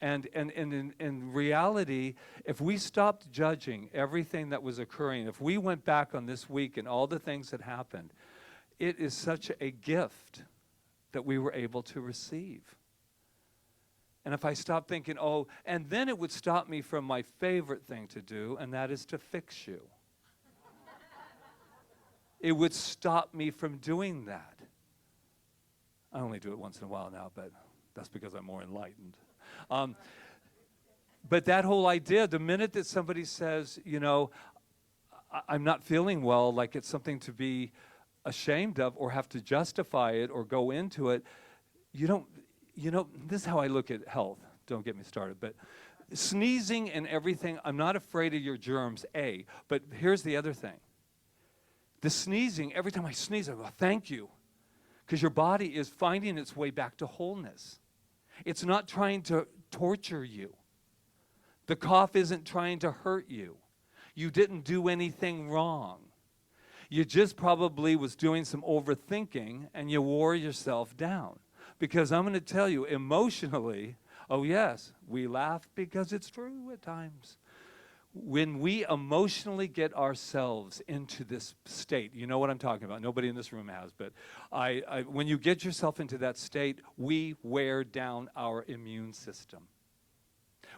And in reality, if we stopped judging everything that was occurring, if we went back on this week and all the things that happened, it is such a gift that we were able to receive. And if I stop thinking, oh, and then it would stop me from my favorite thing to do, and that is to fix you. It would stop me from doing that. I only do it once in a while now, but that's because I'm more enlightened. But that whole idea, the minute that somebody says, you know, I'm not feeling well, like it's something to be ashamed of or have to justify it or go into it, this is how I look at health. Don't get me started. But sneezing and everything, I'm not afraid of your germs, A. But here's the other thing. The sneezing, every time I sneeze, I go, thank you. Because your body is finding its way back to wholeness. It's not trying to torture you. The cough isn't trying to hurt you. You didn't do anything wrong. You just probably was doing some overthinking and you wore yourself down. Because I'm going to tell you, emotionally, oh yes, we laugh because it's true at times. When we emotionally get ourselves into this state, you know what I'm talking about, nobody in this room has, but when you get yourself into that state, we wear down our immune system.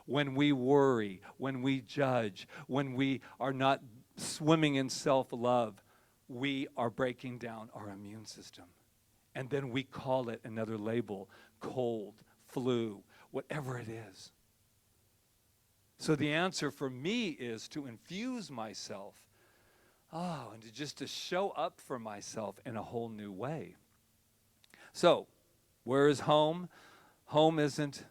When we worry, when we judge, when we are not swimming in self-love, we are breaking down our immune system. And then we call it another label, cold, flu, whatever it is. So the answer for me is to infuse myself, and to show up for myself in a whole new way. So, where is home? Home isn't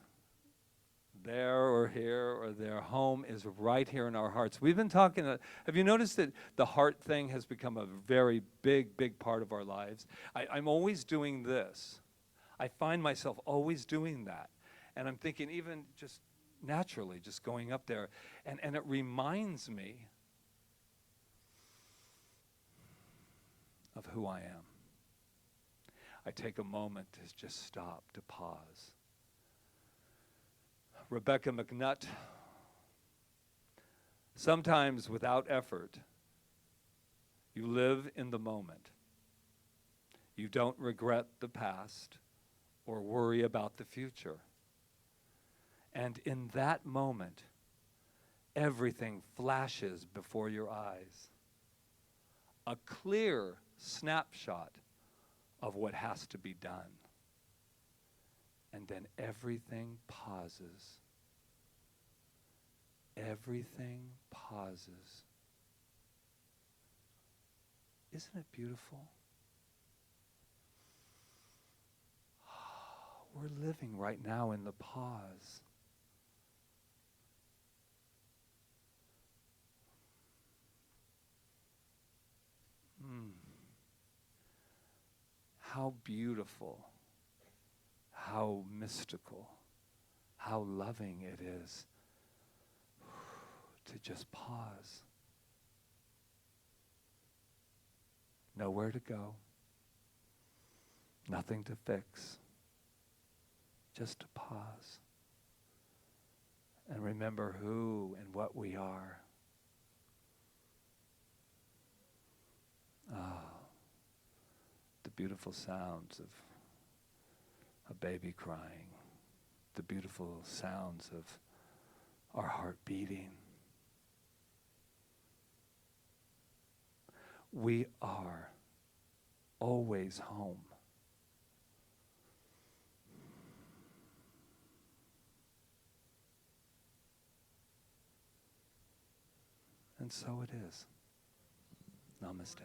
there or here or there. Home is right here in our hearts. We've been talking, have you noticed that the heart thing has become a very big, big part of our lives? I'm always doing this. I find myself always doing that. And I'm thinking even just naturally, just going up there. And it reminds me of who I am. I take a moment to just stop, to pause. Rebecca McNutt, sometimes without effort, you live in the moment. You don't regret the past or worry about the future. And in that moment, everything flashes before your eyes. a clear snapshot of what has to be done. And then everything pauses. Everything pauses. Isn't it beautiful? We're living right now in the pause. How beautiful, how mystical, how loving it is to just pause. Nowhere to go, nothing to fix, just to pause and remember who and what we are. The beautiful sounds of a baby crying, the beautiful sounds of our heart beating. We are always home. And so it is. Namaste.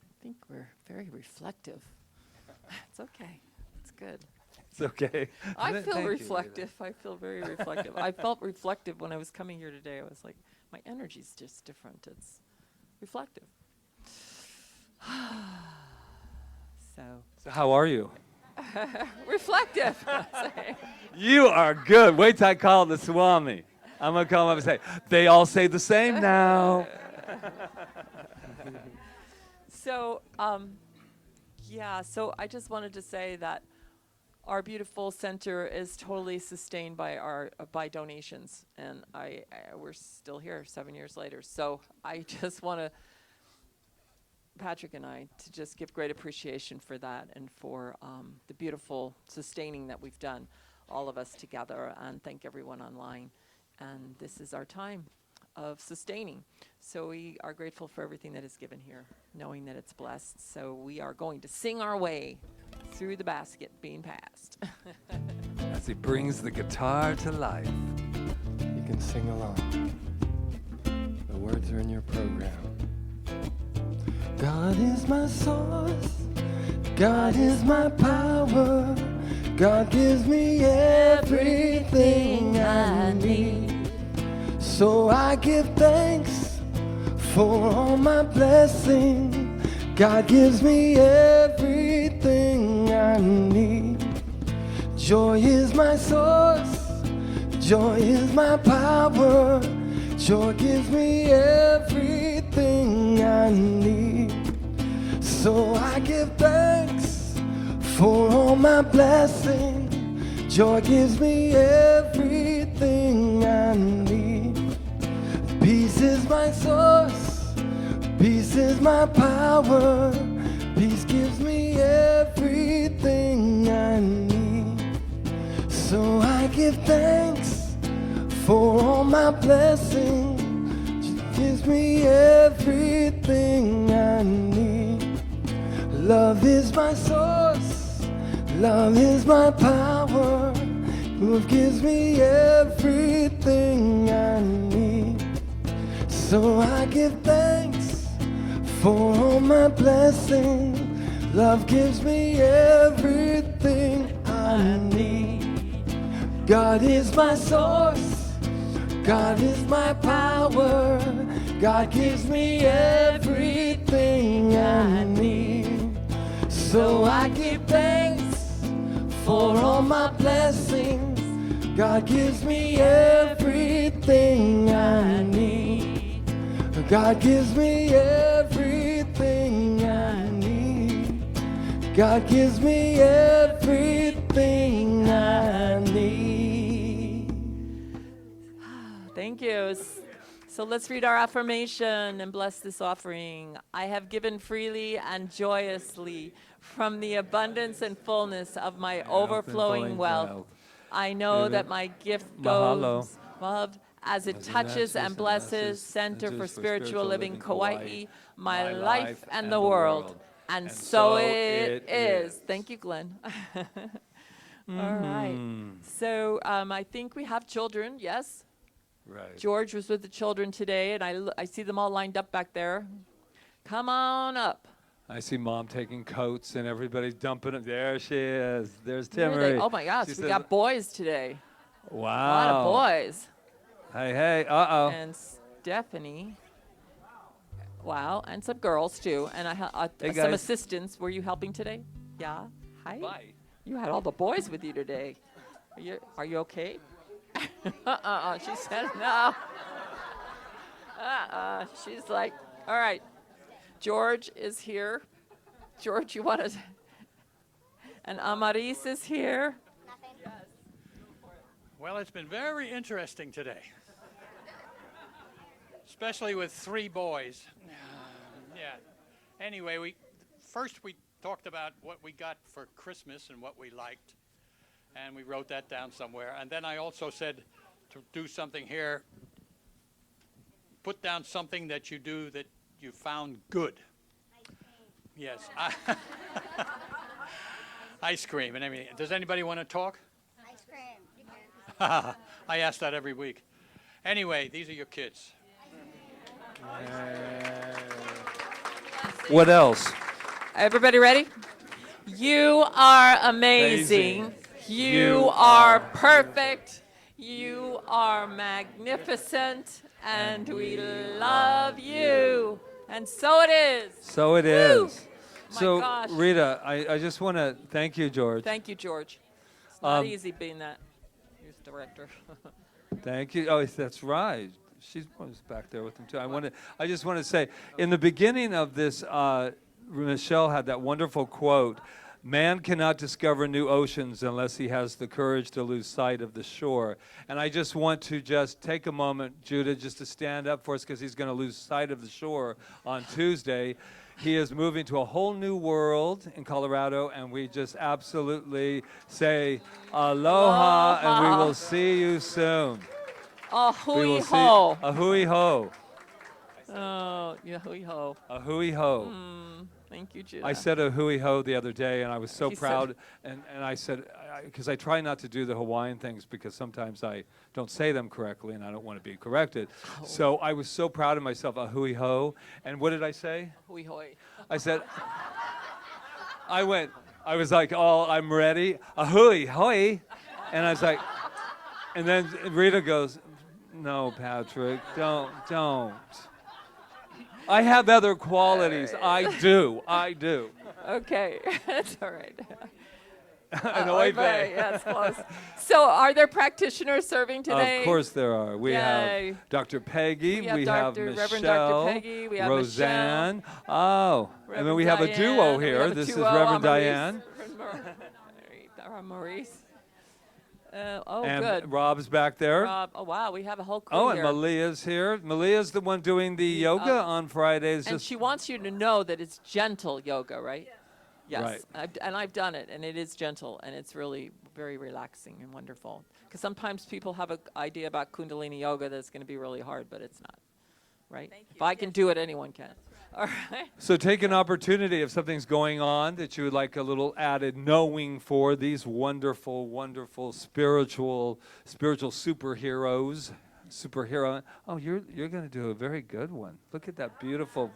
I think we're very reflective. It's okay. It's good. It's okay. I feel Thank you, reflective. I feel very reflective. I felt reflective when I was coming here today. I was like, my energy's just different. It's reflective. So how are you? Reflective. You are good. Wait till I call the Swami. I'm going to call him up and say, they all say the same now. So, so I just wanted to say that our beautiful center is totally sustained by our by donations, and we're still here 7 years later. So I just want to, Patrick and I, to just give great appreciation for that and for the beautiful sustaining that we've done, all of us together, and thank everyone online. And this is our time of sustaining. So we are grateful for everything that is given here, knowing that it's blessed. So we are going to sing our way through the basket being passed. As he brings the guitar to life. You can sing along. The words are in your program. God is my source. God is my power. God gives me everything I need. So I give thanks for all my blessings. God gives me everything I need. Joy is my source. Joy is my power. Joy gives me everything I need. So I give thanks for all my blessings. Joy gives me everything I need. Peace is my source. Peace is my power. Peace gives me everything I need. So I give thanks for all my blessings. She gives me everything I need. Love is my source. Love is my power. Love gives me everything I need. So I give thanks for all my blessings. Love gives me everything I need. God is my source. God is my power. God gives me everything I need. So I give thanks for all my blessings. God gives me everything I need. God gives me everything I need. God gives me everything I need. Thank you. So let's read our affirmation and bless this offering. I have given freely and joyously from the abundance and fullness of my overflowing wealth. I know Give that it. my gift Mahalo. goes loved as it As it touches nurtures and and blesses blesses Center for Centers Spiritual Living Kaua'i, my life and the world. world. And so it is. Thank you, Glenn. All right. So I think we have children, yes? Right. George was with the children today, and I see them all lined up back there. Come on up. I see Mom taking coats and everybody's dumping it. There she is. There's Here they- Timmery. Oh my gosh, She we says, got boys today. wow. A lot of boys. Hey, hey. Uh-oh. And Stephanie. Wow, and some girls too. And Hey, some guys. assistants. Were you helping today? Yeah. Hi. Bye. You had all the boys with you today. Are you okay? She said no. She's like, all right. George is here. George, you want to? And Amaris is here. Well, it's been very interesting today, especially with 3 boys. Yeah. Anyway, we talked about what we got for Christmas and what we liked, and we wrote that down somewhere. And then I also said to do something here. Put down something that you do that you found good. Yes. Ice cream and everything. Does anybody want to talk? Ice cream. You can. I ask that every week. Anyway, these are your kids. What else? Everybody ready? You are amazing. You are perfect. You are magnificent. And we love you. And so it is. So it Woo! is. My So, gosh. Rita, I just want to thank you, George. Thank you, George. It's not Um, easy being that news director. Thank you. Oh, that's right. She's was back there with them too. I just want to say, in the beginning of this, Michelle had that wonderful quote: "Man cannot discover new oceans unless he has the courage to lose sight of the shore." And I just want to just take a moment, Judah, just to stand up for us, because he's going to lose sight of the shore on Tuesday. He is moving to a whole new world in Colorado, and we just absolutely say aloha, and we will see you soon. Oh, We hui will see ho. a hui ho, Oh, yeah, hui ho. a hui ho. Thank you, Judah. I said a hui ho the other day, and I was so He said- proud. And I said, because I try not to do the Hawaiian things because sometimes I don't say them correctly, and I don't want to be corrected. Oh. So I was so proud of myself, a hui ho. And what did I say? Hui hoi. I said, I was like, oh, I'm ready, a hui hoi. And I was like, and then Rita goes, no, Patrick, don't. I have other qualities. I do. Okay, that's all right. An oi vey. Yeah, it's close. So, are there practitioners serving today? Of course there are. We Yay. have Dr. Peggy. We have Michelle. Reverend Dr. Peggy, we have Roseanne. Oh, and then Reverend we have a Diane, duo we here. have a This is duo, Reverend Maurice. Diane. Maurice. And Good. Rob's back there. Rob, oh, wow, we have a whole crew Oh, and here. Malia's here. Malia's the one doing the yoga on Fridays. And she wants you to know that it's gentle yoga, right? Yes. Right. I've done it, and it is gentle, and it's really very relaxing and wonderful. Because sometimes people have an idea about Kundalini yoga that's going to be really hard, but it's not, right? If I can do it, anyone can. All right. So take an opportunity if something's going on that you would like a little added knowing for these wonderful, wonderful spiritual superheroes. Superhero. Oh, you're going to do a very good one. Look at that beautiful.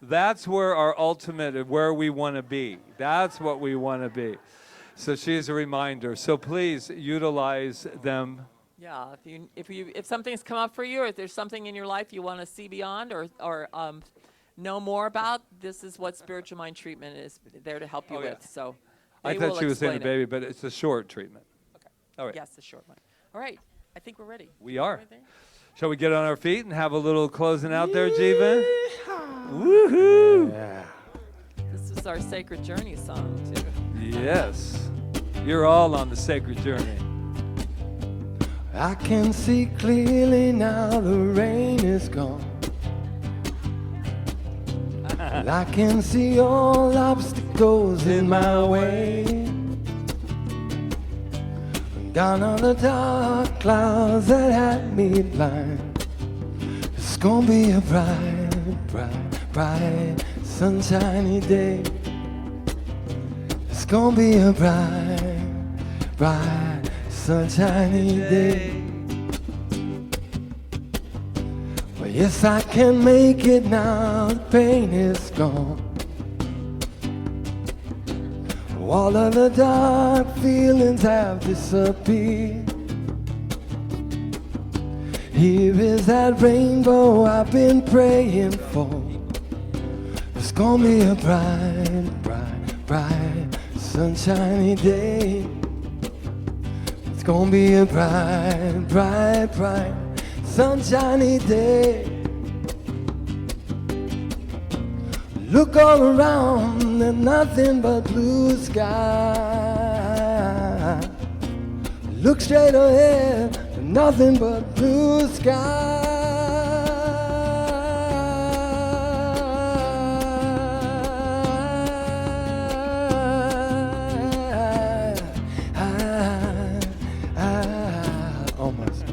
That's where our ultimate, where we want to be. That's what we want to be. So she's a reminder. So please utilize them. Yeah, if something's come up for you, or if there's something in your life you want to see beyond or know more about, this is what spiritual mind treatment is there to help you Oh, yeah. with. So I they thought will she was saying a explain it. baby, but it's a short treatment. Okay. All right. Yes, the short one. All right, I think we're ready. We are. Right there? Shall we get on our feet and have a little closing out there, Jiva? Woohoo! Yeah. This is our sacred journey song too. Yes. You're all on the sacred journey. I can see clearly now the rain is gone. And I can see all obstacles in my way. Gone are the dark clouds that had me blind. It's gonna be a bright, bright, bright, sunshiny day. It's gonna be a bright, bright, sunshiny day. Well, yes, I can make it now, the pain is gone. All of the dark feelings have disappeared. Here is that rainbow I've been praying for. It's gonna be a bright, bright, bright, sunshiny day. It's gonna be a bright, bright, bright, sunshiny day. Look all around and nothing but blue sky. Look straight ahead and nothing but blue sky. Almost.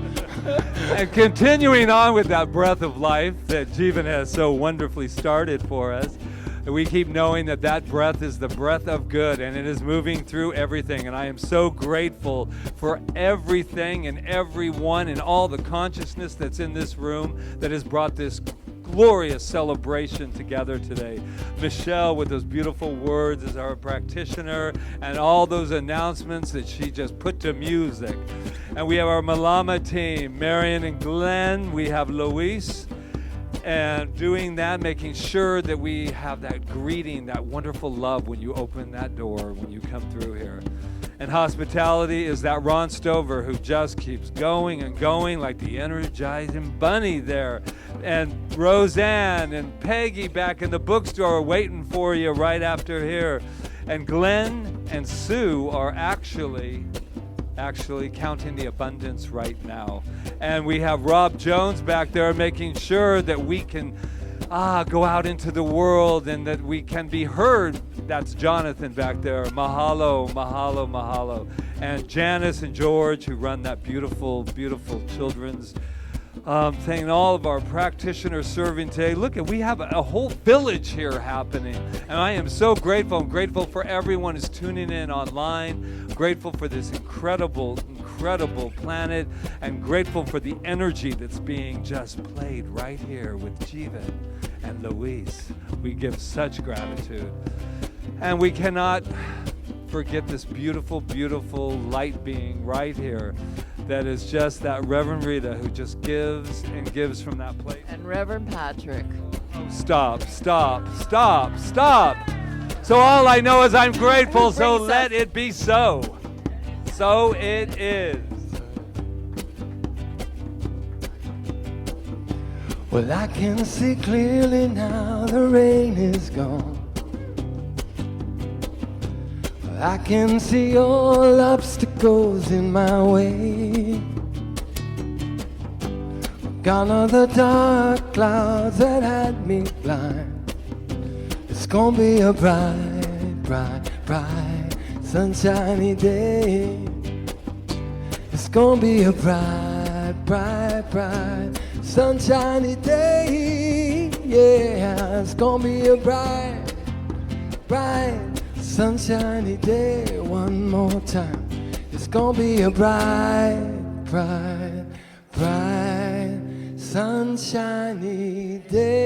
And continuing on with that breath of life that Jeevan has so wonderfully started for us, we keep knowing that that breath is the breath of good, and it is moving through everything. And I am so grateful for everything and everyone and all the consciousness that's in this room that has brought this glorious celebration together today. Michelle, with those beautiful words, is our practitioner, and all those announcements that she just put to music. And we have our Malama team, Marion and Glenn. We have Luis. And doing that, making sure that we have that greeting, that wonderful love when you open that door, when you come through here. And hospitality is that Ron Stover who just keeps going and going like the energizing bunny there. And Roseanne and Peggy back in the bookstore waiting for you right after here. And Glenn and Sue are actually counting the abundance right now. And we have Rob Jones back there making sure that we can go out into the world and that we can be heard. That's Jonathan back there. Mahalo, mahalo, mahalo. And Janice and George, who run that beautiful, beautiful children's thing, and all of our practitioners serving today. Look, we have a whole village here happening. And I am so grateful. I'm grateful for everyone who's tuning in online. Grateful for this incredible, incredible planet. And grateful for the energy that's being just played right here with Jeevan and Luis. We give such gratitude. And we cannot forget this beautiful, beautiful light being right here. That is just that Reverend Rita who just gives and gives from that place. And Reverend Patrick. Oh, stop, stop, stop, stop. So all I know is I'm grateful, so let it be so. So it is. Well, I can see clearly now the rain is gone. I can see all obstacles in my way. Gone are the dark clouds that had me blind. It's gonna be a bright, bright, bright, sunshiny day. It's gonna be a bright, bright, bright, sunshiny day. Yeah, it's gonna be a bright, bright, sunshiny day. One more time. It's gonna be a bright, bright, bright, sunshiny day.